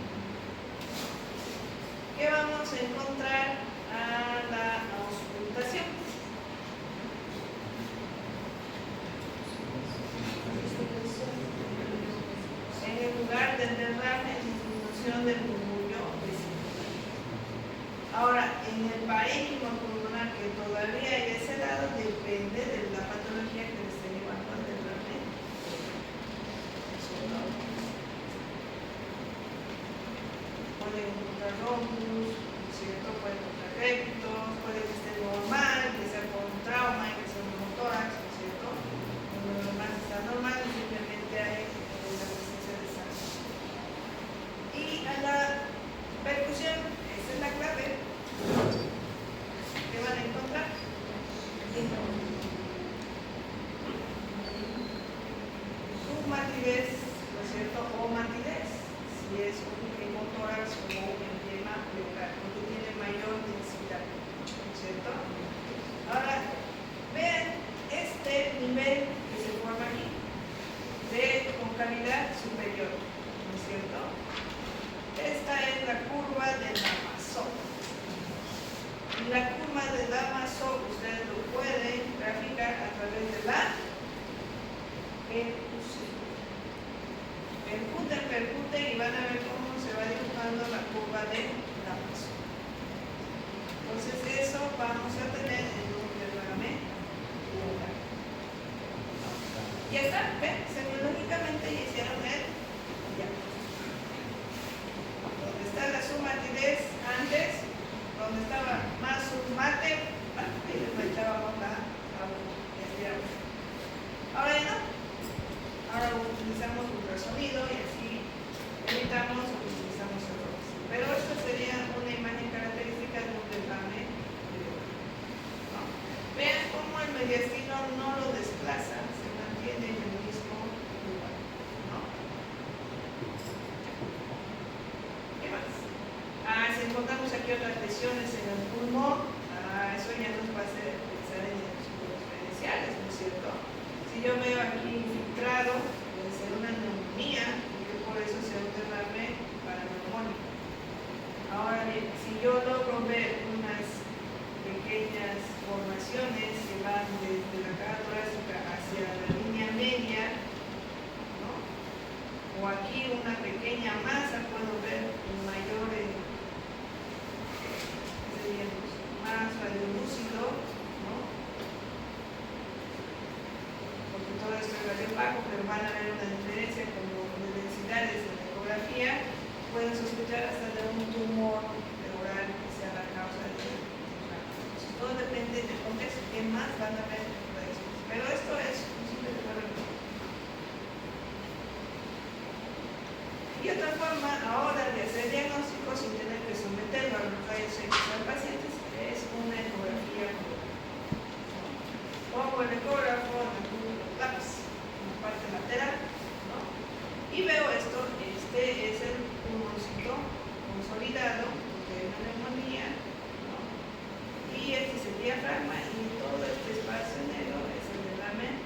¿Qué vamos a encontrar a la auscultación? En el lugar del derrame, disminución del murmullo vesicular. Ahora, en el parénquima pulmonar que todavía hay de ese lado, depende de la patología que le esté llevando al derrame. Puede encontrar rombus, ¿cierto? Puede encontrar crépitos, puede que esté normal, que sea por un trauma, que sea un neumotórax, ¿no es cierto? Cuando lo demás está normal, simplemente hay la presencia de sangre. Y a la percusión, esa es la clave. ¿Qué van a encontrar? Submatidez, ¿no es cierto? O matidez, si es un hemotórax o un edema pleural, porque tiene mayor densidad, ¿no es cierto? Ahora, vean este nivel que se forma aquí, de concavidad superior, ¿no es cierto? Esta es la curva de Lamassoure. Y la curva de Lamassoure ustedes lo pueden graficar a través de la percusión. Percuten y van a ver cómo se va dibujando la curva de Lamassoure. Entonces eso vamos a tener en un derrame pleural. Ya está, ¿ven? Semiológicamente ya hicieron el diagnóstico. Donde está la submatidez antes, donde estaba más submate, y después echábamos la agua. Ahora ya no. Ahora utilizamos ultrasonido y así evitamos o utilizamos errores. Pero esta sería una imagen característica de un derrame pleural, ¿no? Vean cómo el mediastino no lo desplaza, se mantiene en el mismo lugar, ¿no? ¿Qué más? Si encontramos aquí otras lesiones en el pulmón, eso ya nos va a hacer pensar en diagnósticos diferenciales, ¿no es cierto? Si yo veo aquí infiltrado, puede ser una neumonía, y que por eso sea un derrame paraneumónico. Ahora bien, si yo logro ver un pueden sospechar hasta de un tumor oral que sea la causa de entonces, todo depende del contexto, qué más van a ver después. Pero esto es un simple recuerdo. Y otra forma ahora de hacer diagnósticos sin tener que someterlo a los rayos X al paciente es una ecografía. Pongo el ecógrafo en el lápiz, en la parte lateral, ¿no? Y veo esto, este es el pulmoncito consolidado de una neumonía, ¿no? Y este es el diafragma y todo este espacio negro es el de la mente.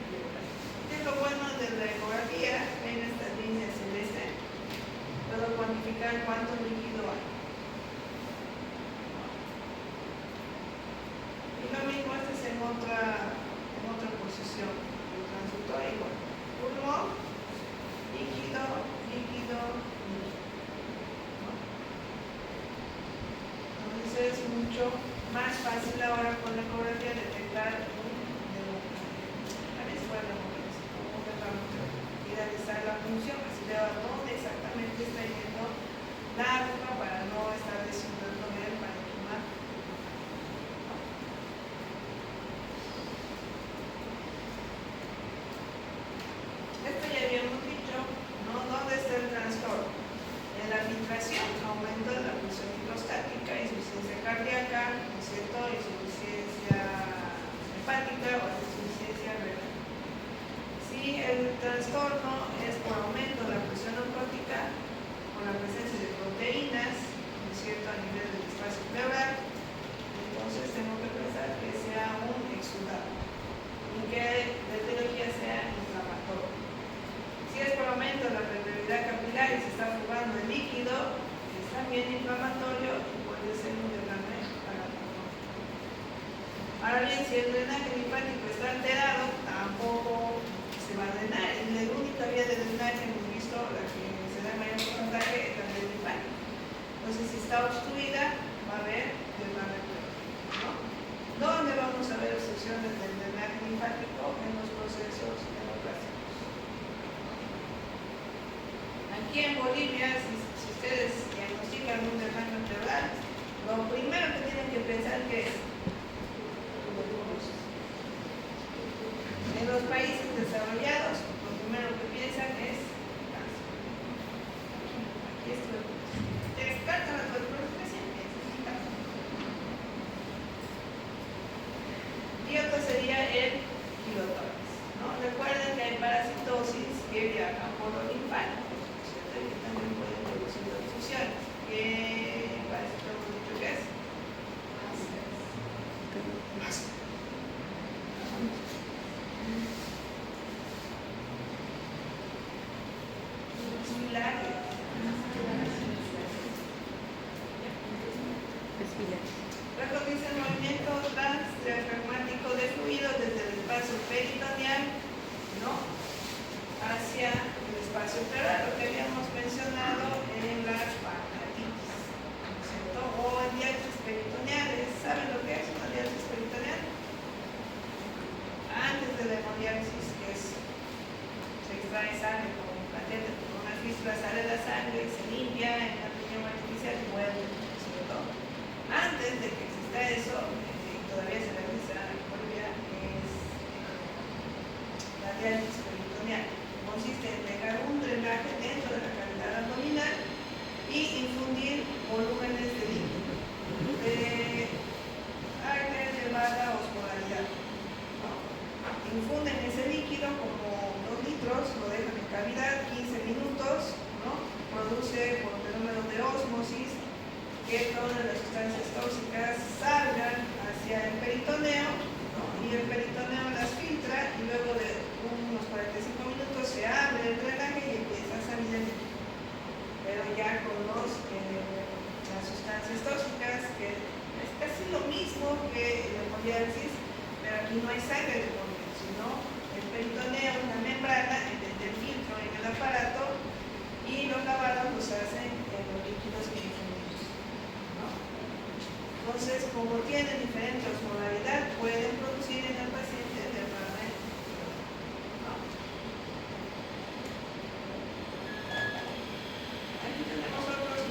¿Qué es lo bueno de la ecografía? En esta línea celeste puedo cuantificar cuánto líquido hay. Y lo mismo este es en otra posición. El transductor igual. Pulmón, líquido, líquido, líquido. Entonces es mucho más fácil ahora con la ecografía detectar también se puede y realizar la función, así veo a dónde exactamente está yendo la aguja para no estar deshidratando bien para tomar. Esto ya habíamos dicho, ¿no? ¿Dónde está el trastorno? En la filtración, aumento de la presión hidrostática, insuficiencia cardíaca, ¿no es cierto? Insuficiencia hepática o insuficiencia renal. Si el trastorno es por aumento de la presión oncótica, con la presencia de proteínas, ¿no es cierto?, a nivel del espacio pleural, entonces tengo que pensar que sea un exudado y que la etiología sea inflamatoria. Si es por aumento de la permeabilidad capilar y se está fugando el líquido, es también inflamatorio y puede ser un derrame paratonómico. Ahora bien, si el drenaje linfático está alterado, tampoco se va a drenar. En la única vía de drenaje hemos visto la que se da mayor porcentaje es la vía linfática. Entonces, si está obstruida, va a haber derrame pleural, ¿no? ¿Dónde vamos a ver obstrucciones del drenaje linfático? En los procesos neoplásicos. Aquí en Bolivia, si ustedes diagnostican un derrame pleural, lo primero que tienen que pensar que es en los países desarrollados, lo primero que piensan es cáncer. Aquí esto descartan las tuberculosis recientes. Y otro sería el kilotórax, ¿no? Recuerden que hay parasitosis que viajan por lo linfático, ¿cierto? Y que también pueden producir obstrucciones. ¿Qué parásito hemos dicho que es? Reproduce el movimiento transdiafragmático de fluido desde el espacio peritoneal, ¿no?, hacia el espacio pleural, lo que habíamos mencionado en las pancreatitis, ¿no es cierto? O en diálisis peritoneales. ¿Saben lo que es una diálisis peritoneal? Antes de la hemodiálisis, que es, se extrae sangre con un catéter, con una fístula sale la sangre, se limpia en la riñón artificial y vuelve, ¿no es cierto? Antes de que exista eso, todavía se realiza en Bolivia, es la diálisis peritoneal. Consiste en dejar un drenaje dentro de la cavidad abdominal y infundir volúmenes de líquido de alta elevada osmolaridad, ¿no? Infunden ese líquido como 2 litros, lo dejan en cavidad 15 minutos, ¿no? Produce por fenómeno de ósmosis que todas las sustancias tóxicas salgan hacia el peritoneo, ¿no? Y el peritoneo las filtra y luego de unos 45 minutos se abre el drenaje y empieza a salir el líquido. Pero ya con las sustancias tóxicas, que es casi lo mismo que la hemodiálisis, pero aquí no hay sangre de por medio, sino el peritoneo, una membrana entre el filtro en el aparato y los lavados los hacen en los líquidos que infundimos, ¿no? Entonces, como tienen diferente osmolaridad, pueden producir en el paciente derrame, ¿no? Aquí tenemos otros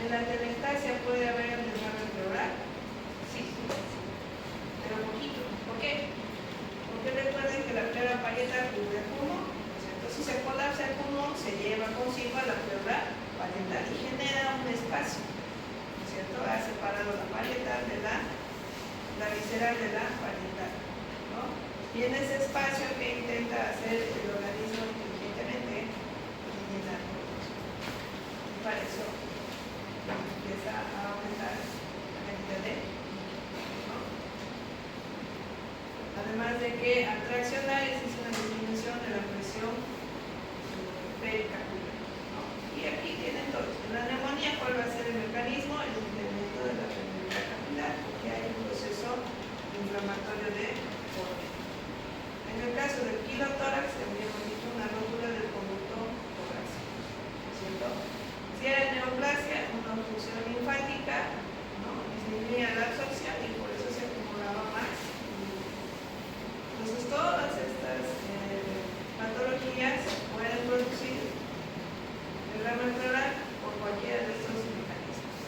En la atelectasia puede haber derrame pleural, sí, pero poquito. ¿Por qué? Porque recuerden que la pleura parietal cubre el pulmón. Entonces, si se colapsa el pulmón, se lleva consigo a la pleura parietal y genera un espacio, ¿no es cierto? Ha separado la parietal de la visceral de la parietal, ¿no? Y en ese espacio que intenta hacer el organismo inteligentemente, llenarlo. Y para eso empieza a aumentar la cantidad de líquido, ¿no? Además de que al traccionar existe una disminución de la presión pericapilar, ¿no? Y aquí tienen todos. En la neumonía, ¿cuál va a ser el mecanismo? El incremento de la permeabilidad capilar, porque hay un proceso inflamatorio de orden. En el caso del quilotórax, tendríamos dicho una rotura del conducto torácico, ¿no es cierto? Si era neoplasia, una obstrucción linfática, ¿no? Disminuía la absorción y por eso se acumulaba más. Entonces, todas estas patologías pueden producir derrame pleural por cualquiera de estos mecanismos,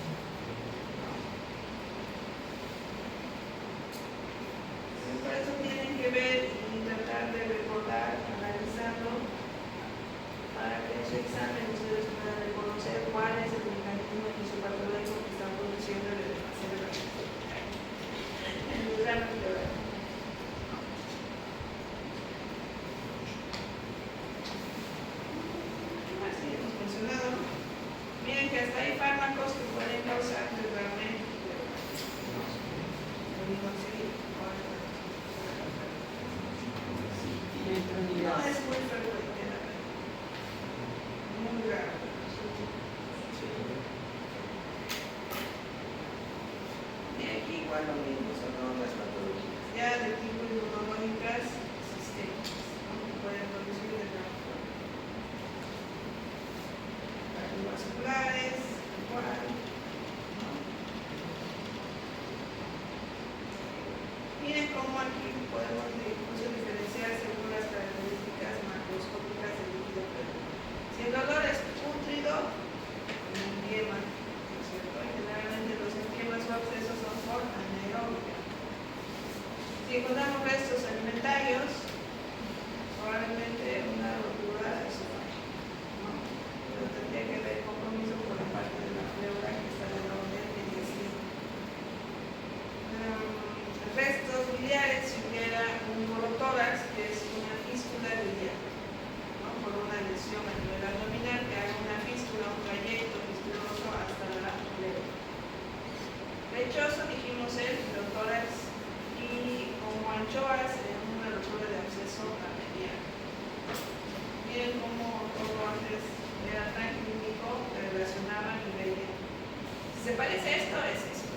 ¿no? Por eso tienen que ver y tratar de recordar, analizarlo, para que en su examen ustedes puedan reconocer cuál es el mecanismo fisiopatológico que está produciendo el derrame pleural. Así hemos mencionado. Miren que hasta hay fármacos que pueden causar derrame pleural. No es muy frecuente, la verdad. Muy raro. Y aquí igual lo mismo, son otras patologías, ya de tipo inmunológicas sistémicas, ¿no? Que pueden producir derrame pleural. Cardiovasculares, igual, ¿no? Miren cómo aquí podemos incluso diferenciar según las características macroscópicas del líquido pleural. Si el dolor es pútrido, un edema, ¿no es cierto? Y generalmente los esquemas o abscesos son por anaerobia. Si encontramos restos alimentarios, probablemente una rotura esofágica, ¿no? Pero tendría que haber compromiso por la parte de la pleura que está de la orden mediación. Restos biliares, si hubiera un corotórax, que es una fístula biliar, ¿no? Por una lesión a nivel abdominal, que haga una fístula, un trayecto fistuloso hasta la pleura. Lechoso, dijimos el corotórax, y como anchoas, una rotura de absceso medial. Miren cómo todo antes era tan clínico, que relacionaban y veían. Si se parece a esto, es esto.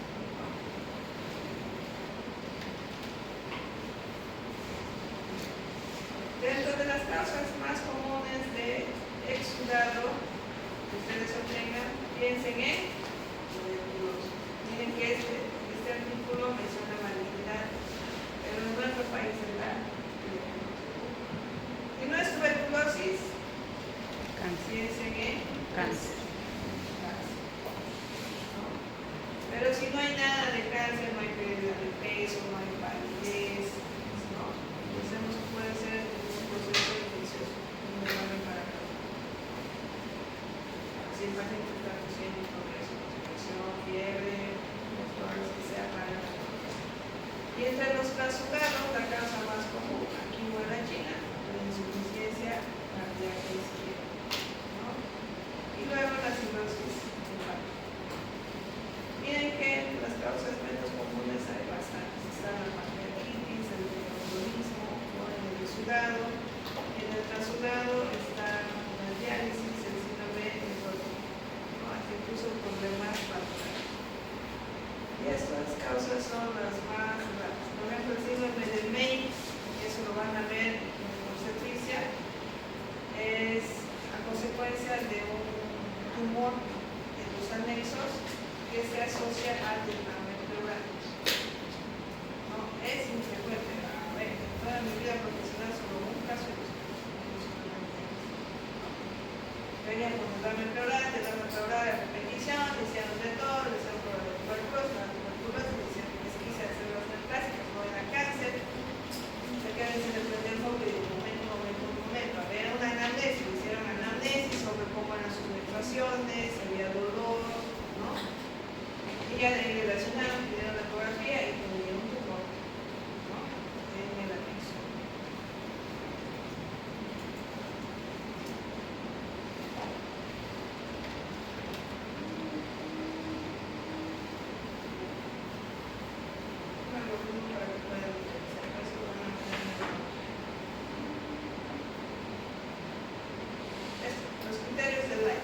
Dentro de las causas más comunes de exudado que ustedes obtengan, piensen en tuberculosis. Miren que este artículo menciona malignidad, pero en nuestro país es la tuberculosis. Si no es tuberculosis, piensen en Cáncer. ¿no? Pero si no hay nada de cáncer, no hay pérdida de peso, no hay palidez, ¿no? Pensemos que puede ser un proceso infeccioso, un derrame para acá. Si el paciente está tosiendo en progreso, constipación, fiebre, doctor, que sea para la. Y entre los clasificados, la causa más común aquí o en la China, la insuficiencia cardíaca izquierda, ¿no? Y luego la cirrosis hepática. Miren que las causas menos comunes hay bastantes. Está la pancreatitis, el alcoholismo, el exudado. En el transudado está la diálisis, el síndrome de Gorlin, ¿no? Hasta incluso problemas vasculares. Y estas causas son las más raras. Por ejemplo, el síndrome de May, eso lo van a ver en la obstetricia, es a consecuencia de un tumor en los anexos que se asocia al derrame pleural. ¿No? Es infrecuente. A ver, en toda mi vida profesional solo un caso de venían con derrame pleural, a repetición, decían Y ya de ahí relacionaron, pidieron la ecografía y tuvieron un tumor, ¿no? En el anexo. Bueno, para que puedan visualizar, eso lo van a tener. Los criterios del LAI.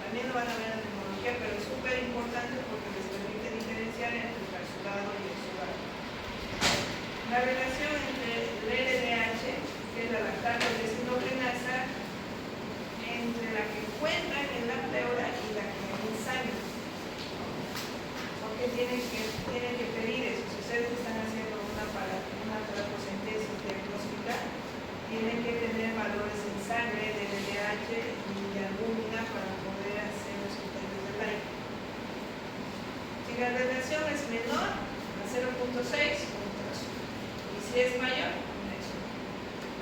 También lo van a ver en neumología, pero es súper importante porque les permite diferenciar entre el carcelado y el exudado. La relación entre el LDH, que es la lactato desinhidrogenasa, entre la que encuentran en la pleura y la que hay en sangre. Porque tienen que pedir eso. Si ustedes están haciendo una farmacocentesis diagnóstica, tienen que tener valores en sangre de LDH y de albúmina para poder hacer los criterios de LAI. Si la relación es menor a 0.6, un trazo. Y si es mayor, un exo.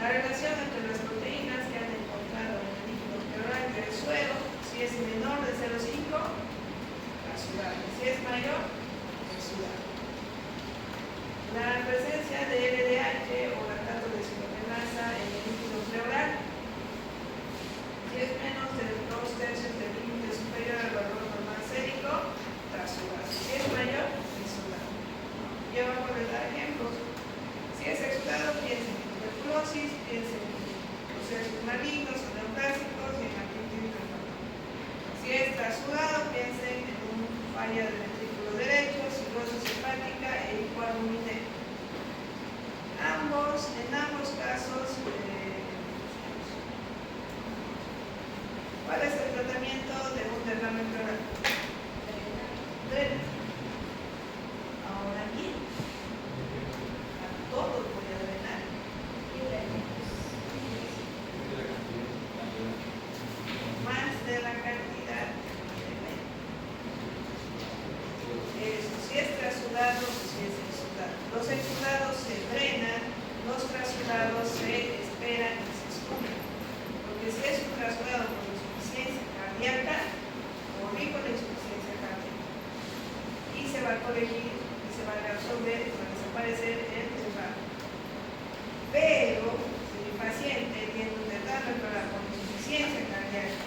La relación entre las proteínas que han encontrado en el líquido pleural y el suelo, si es menor de 0.5, trasudado. Si es mayor, exudado. La presencia de LDH o lactato desinhidrogenasa en el líquido pleural, si es menos de 2/3 del límite superior al valor normal sérico, trasudado. Si es mayor, exudado. Y abajo les da ejemplos. Si es exudado, piensen en tuberculosis, piensen en procesos malignos o neoplásicos y en artritis reumatoide. Si es trasudado, piensen en un falla del ventrículo derecho, cirrosis hepática e hipoalbuminemia. En ambos casos, ¿cuál es el tratamiento de un derrame pleural? Drena. Ahora bien, a todos voy a drenar. Más de la cantidad de menos. Eso, si es trasudado o si es exudado. Los exudados se drenan, los trasudados se esperan y se escupen. Porque si es un trasudado por insuficiencia cardíaca, morir con insuficiencia cardíaca. Y se va a corregir, y se va a reabsorber, y va a desaparecer el derrame. Pero, si el paciente tiene un derrame por insuficiencia cardíaca,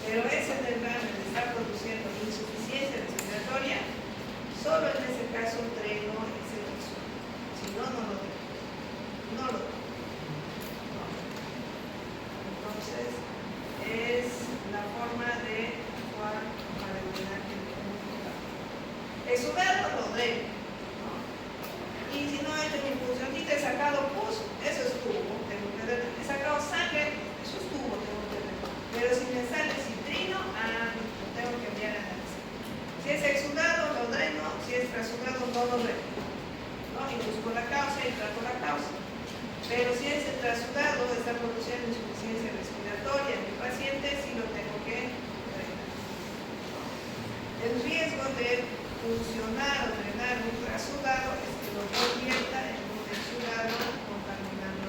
pero ese derrame le está produciendo insuficiencia respiratoria, solo en ese caso dreno ese exudo. Si no, no lo dreno. No lo dreno. No. Entonces, es la forma de actuar para drenar el exudado. Exudado lo dreno, ¿no? Y si no he hecho mi funcioncita, he sacado pus, eso es tubo, tengo que drenar. He sacado sangre, eso es tubo, tengo que drenar. Pero si me sale citrino, lo tengo que enviar a análisis. Si es exudado, lo dreno. Si es trasudado, no lo dreno, ¿no? Y busco la causa y trato la causa. Pero si es trasudado, está produciendo insuficiencia respiratoria en mi paciente, sí lo tengo que drenar, ¿no? El riesgo de funcionar o drenar un trasudado es que lo convierta en un exudado contaminando.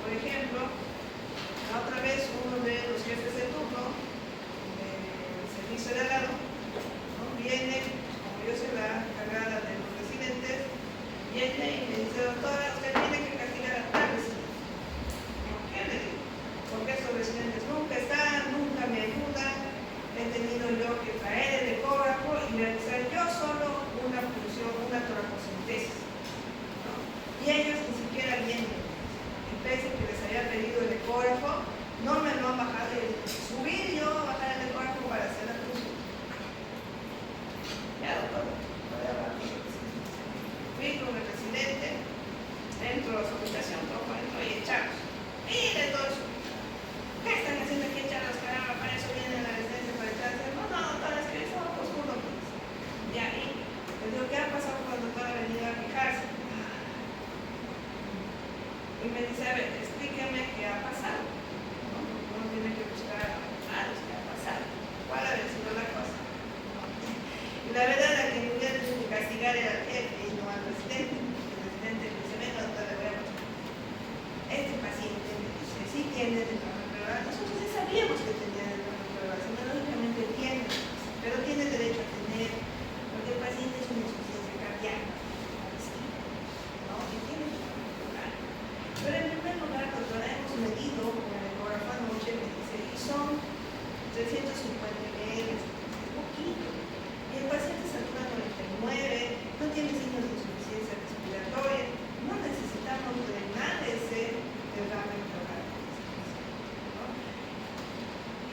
Por ejemplo, la otra vez uno de los jefes de turno del servicio de al lado, ¿no? Viene, como yo soy la encargada de los residentes, viene y me dice: doctora, usted tiene que castigar a tal residente. ¿Por qué? Le digo, porque esos residentes nunca están, nunca me ayudan, he tenido yo que traer el ecógrafo y realizar yo solo una función, una toracoscopia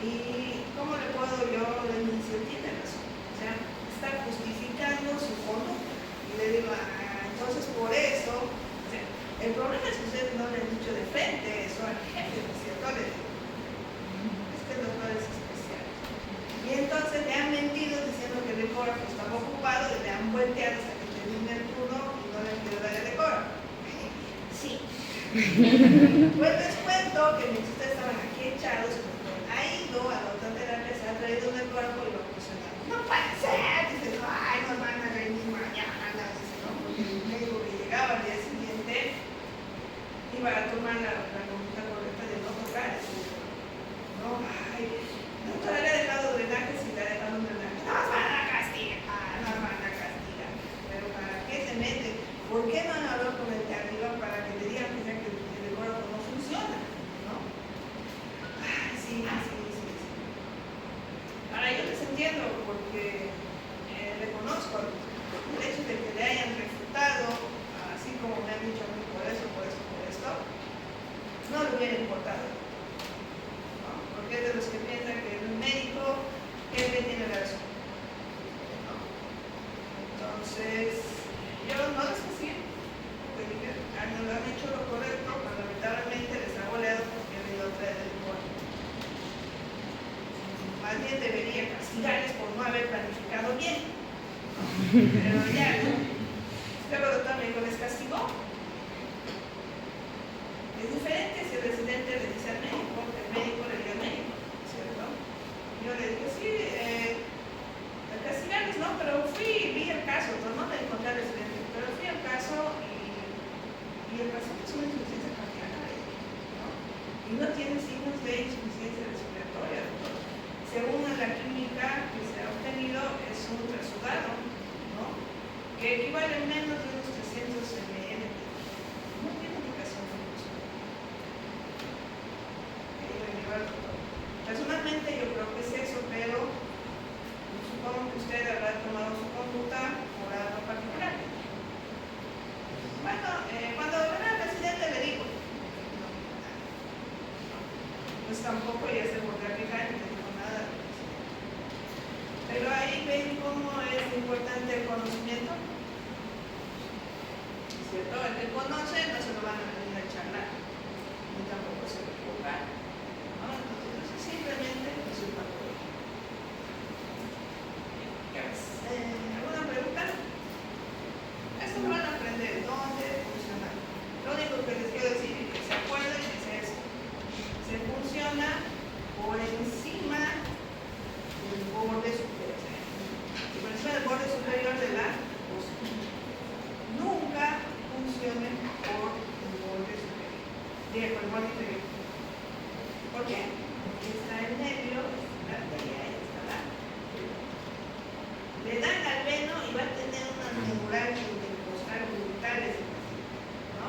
¿Y cómo le puedo yo decir? Tiene razón. O sea, está justificando su conducta. Y le digo, entonces por eso, o sea, el problema es que ustedes no le han dicho de frente eso al jefe, ¿no es cierto? Le digo, es que el doctor es especial. Y entonces le han mentido diciendo que el ecógrafo estaba ocupado y le han volteado hasta que termine el turno y no le han querido dar el ecógrafo. Sí. Pues les cuento que mientras ustedes estaban aquí echados, ha ido a la otra terapia, se ha traído un ecógrafo y lo ha funcionado. No puede ser, dice, no, ay, nos van a venir mañana, dice, ¿no? Porque el médico que llegaba al día siguiente iba a tomar la conducta correcta de no tocar ese ecógrafo. No, ay, doctora, le ha dejado drenajes y le ha dejado un drenaje. Nos van a castigar, nos van a castigar. Pero ¿para qué se mete? ¿Por qué no han hablado con el de arriba para que le digan que el ecógrafo no funciona? ¿No? Ay, sí. Ahora yo les entiendo porque reconozco el hecho de que le hayan refutado, así como me han dicho a mí por esto, no le hubiera importado. ¿No? Porque es de los que piensan que el médico siempre tiene razón. ¿No? Entonces, yo no les decía, porque dije, no lo han hecho lo correcto, pero lamentablemente les ha goleado porque han ido a traer el licor. Más bien debería castigarles por no haber planificado bien. Pero ya, ¿no? Luego el doctor médico les castigó. Es diferente si el residente le dice al médico, el médico le dice al médico, ¿cierto? Yo le dije, sí, castigarles no, pero vi el caso, no me encontré al residente, pero fui al caso y el paciente es una insuficiencia cardíaca, ¿no? Y no tiene signos de insuficiencia respiratoria, doctor. Según la clínica que se ha obtenido, es un ultrasudado, ¿no? Que equivale a menos de unos 300 ml. No tiene indicación de ultrasudado. Personalmente yo creo que es eso, pero supongo que usted habrá tomado su conducta por algo particular. Bueno, cuando venga el presidente le digo, pues tampoco ya se volvió a quejar ni le dijo nada. Pero ahí ven cómo es importante el conocimiento. ¿Cierto? El que conoce no se lo van a venir a charlar, ni tampoco se lo equivocar. ¿No? Entonces, simplemente es un papel. ¿Alguna pregunta? Esto lo van a aprender, dónde funciona. Lo único que les quiero decir y que se acuerden es eso. Se funciona por encima del borde superior. Por encima del borde superior de la costilla. Nunca funcione por el borde superior. Diga, por el borde inferior. ¿Por qué? Porque está el nervio, está la arteria, ahí está la. Le dan al veno y va a tener una neuralgia intercostal brutal, ¿no?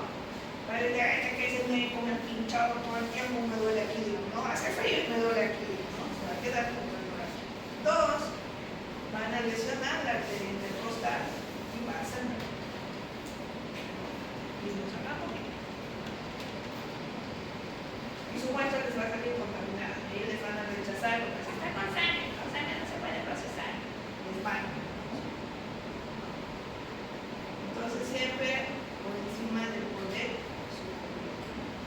Parece que ese médico me ha pinchado todo el tiempo, me duele aquí, digo, no, hace frío y me duele aquí, ¿no? Se va a quedar con la neuralgia. Dos, van a lesionar la arteria intercostal y va a sanar. Y nos sacamos. Y su muestra les va a salir contaminada. Ellos les van a rechazar porque si está con sangre no se puede procesar. Les van. Entonces siempre por encima del borde superior.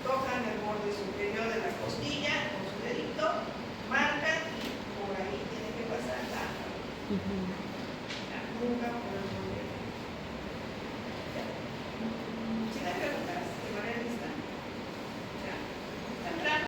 Tocan el borde superior de la costilla con su dedito, marcan y por ahí tiene que pasar la. Nunca por el borde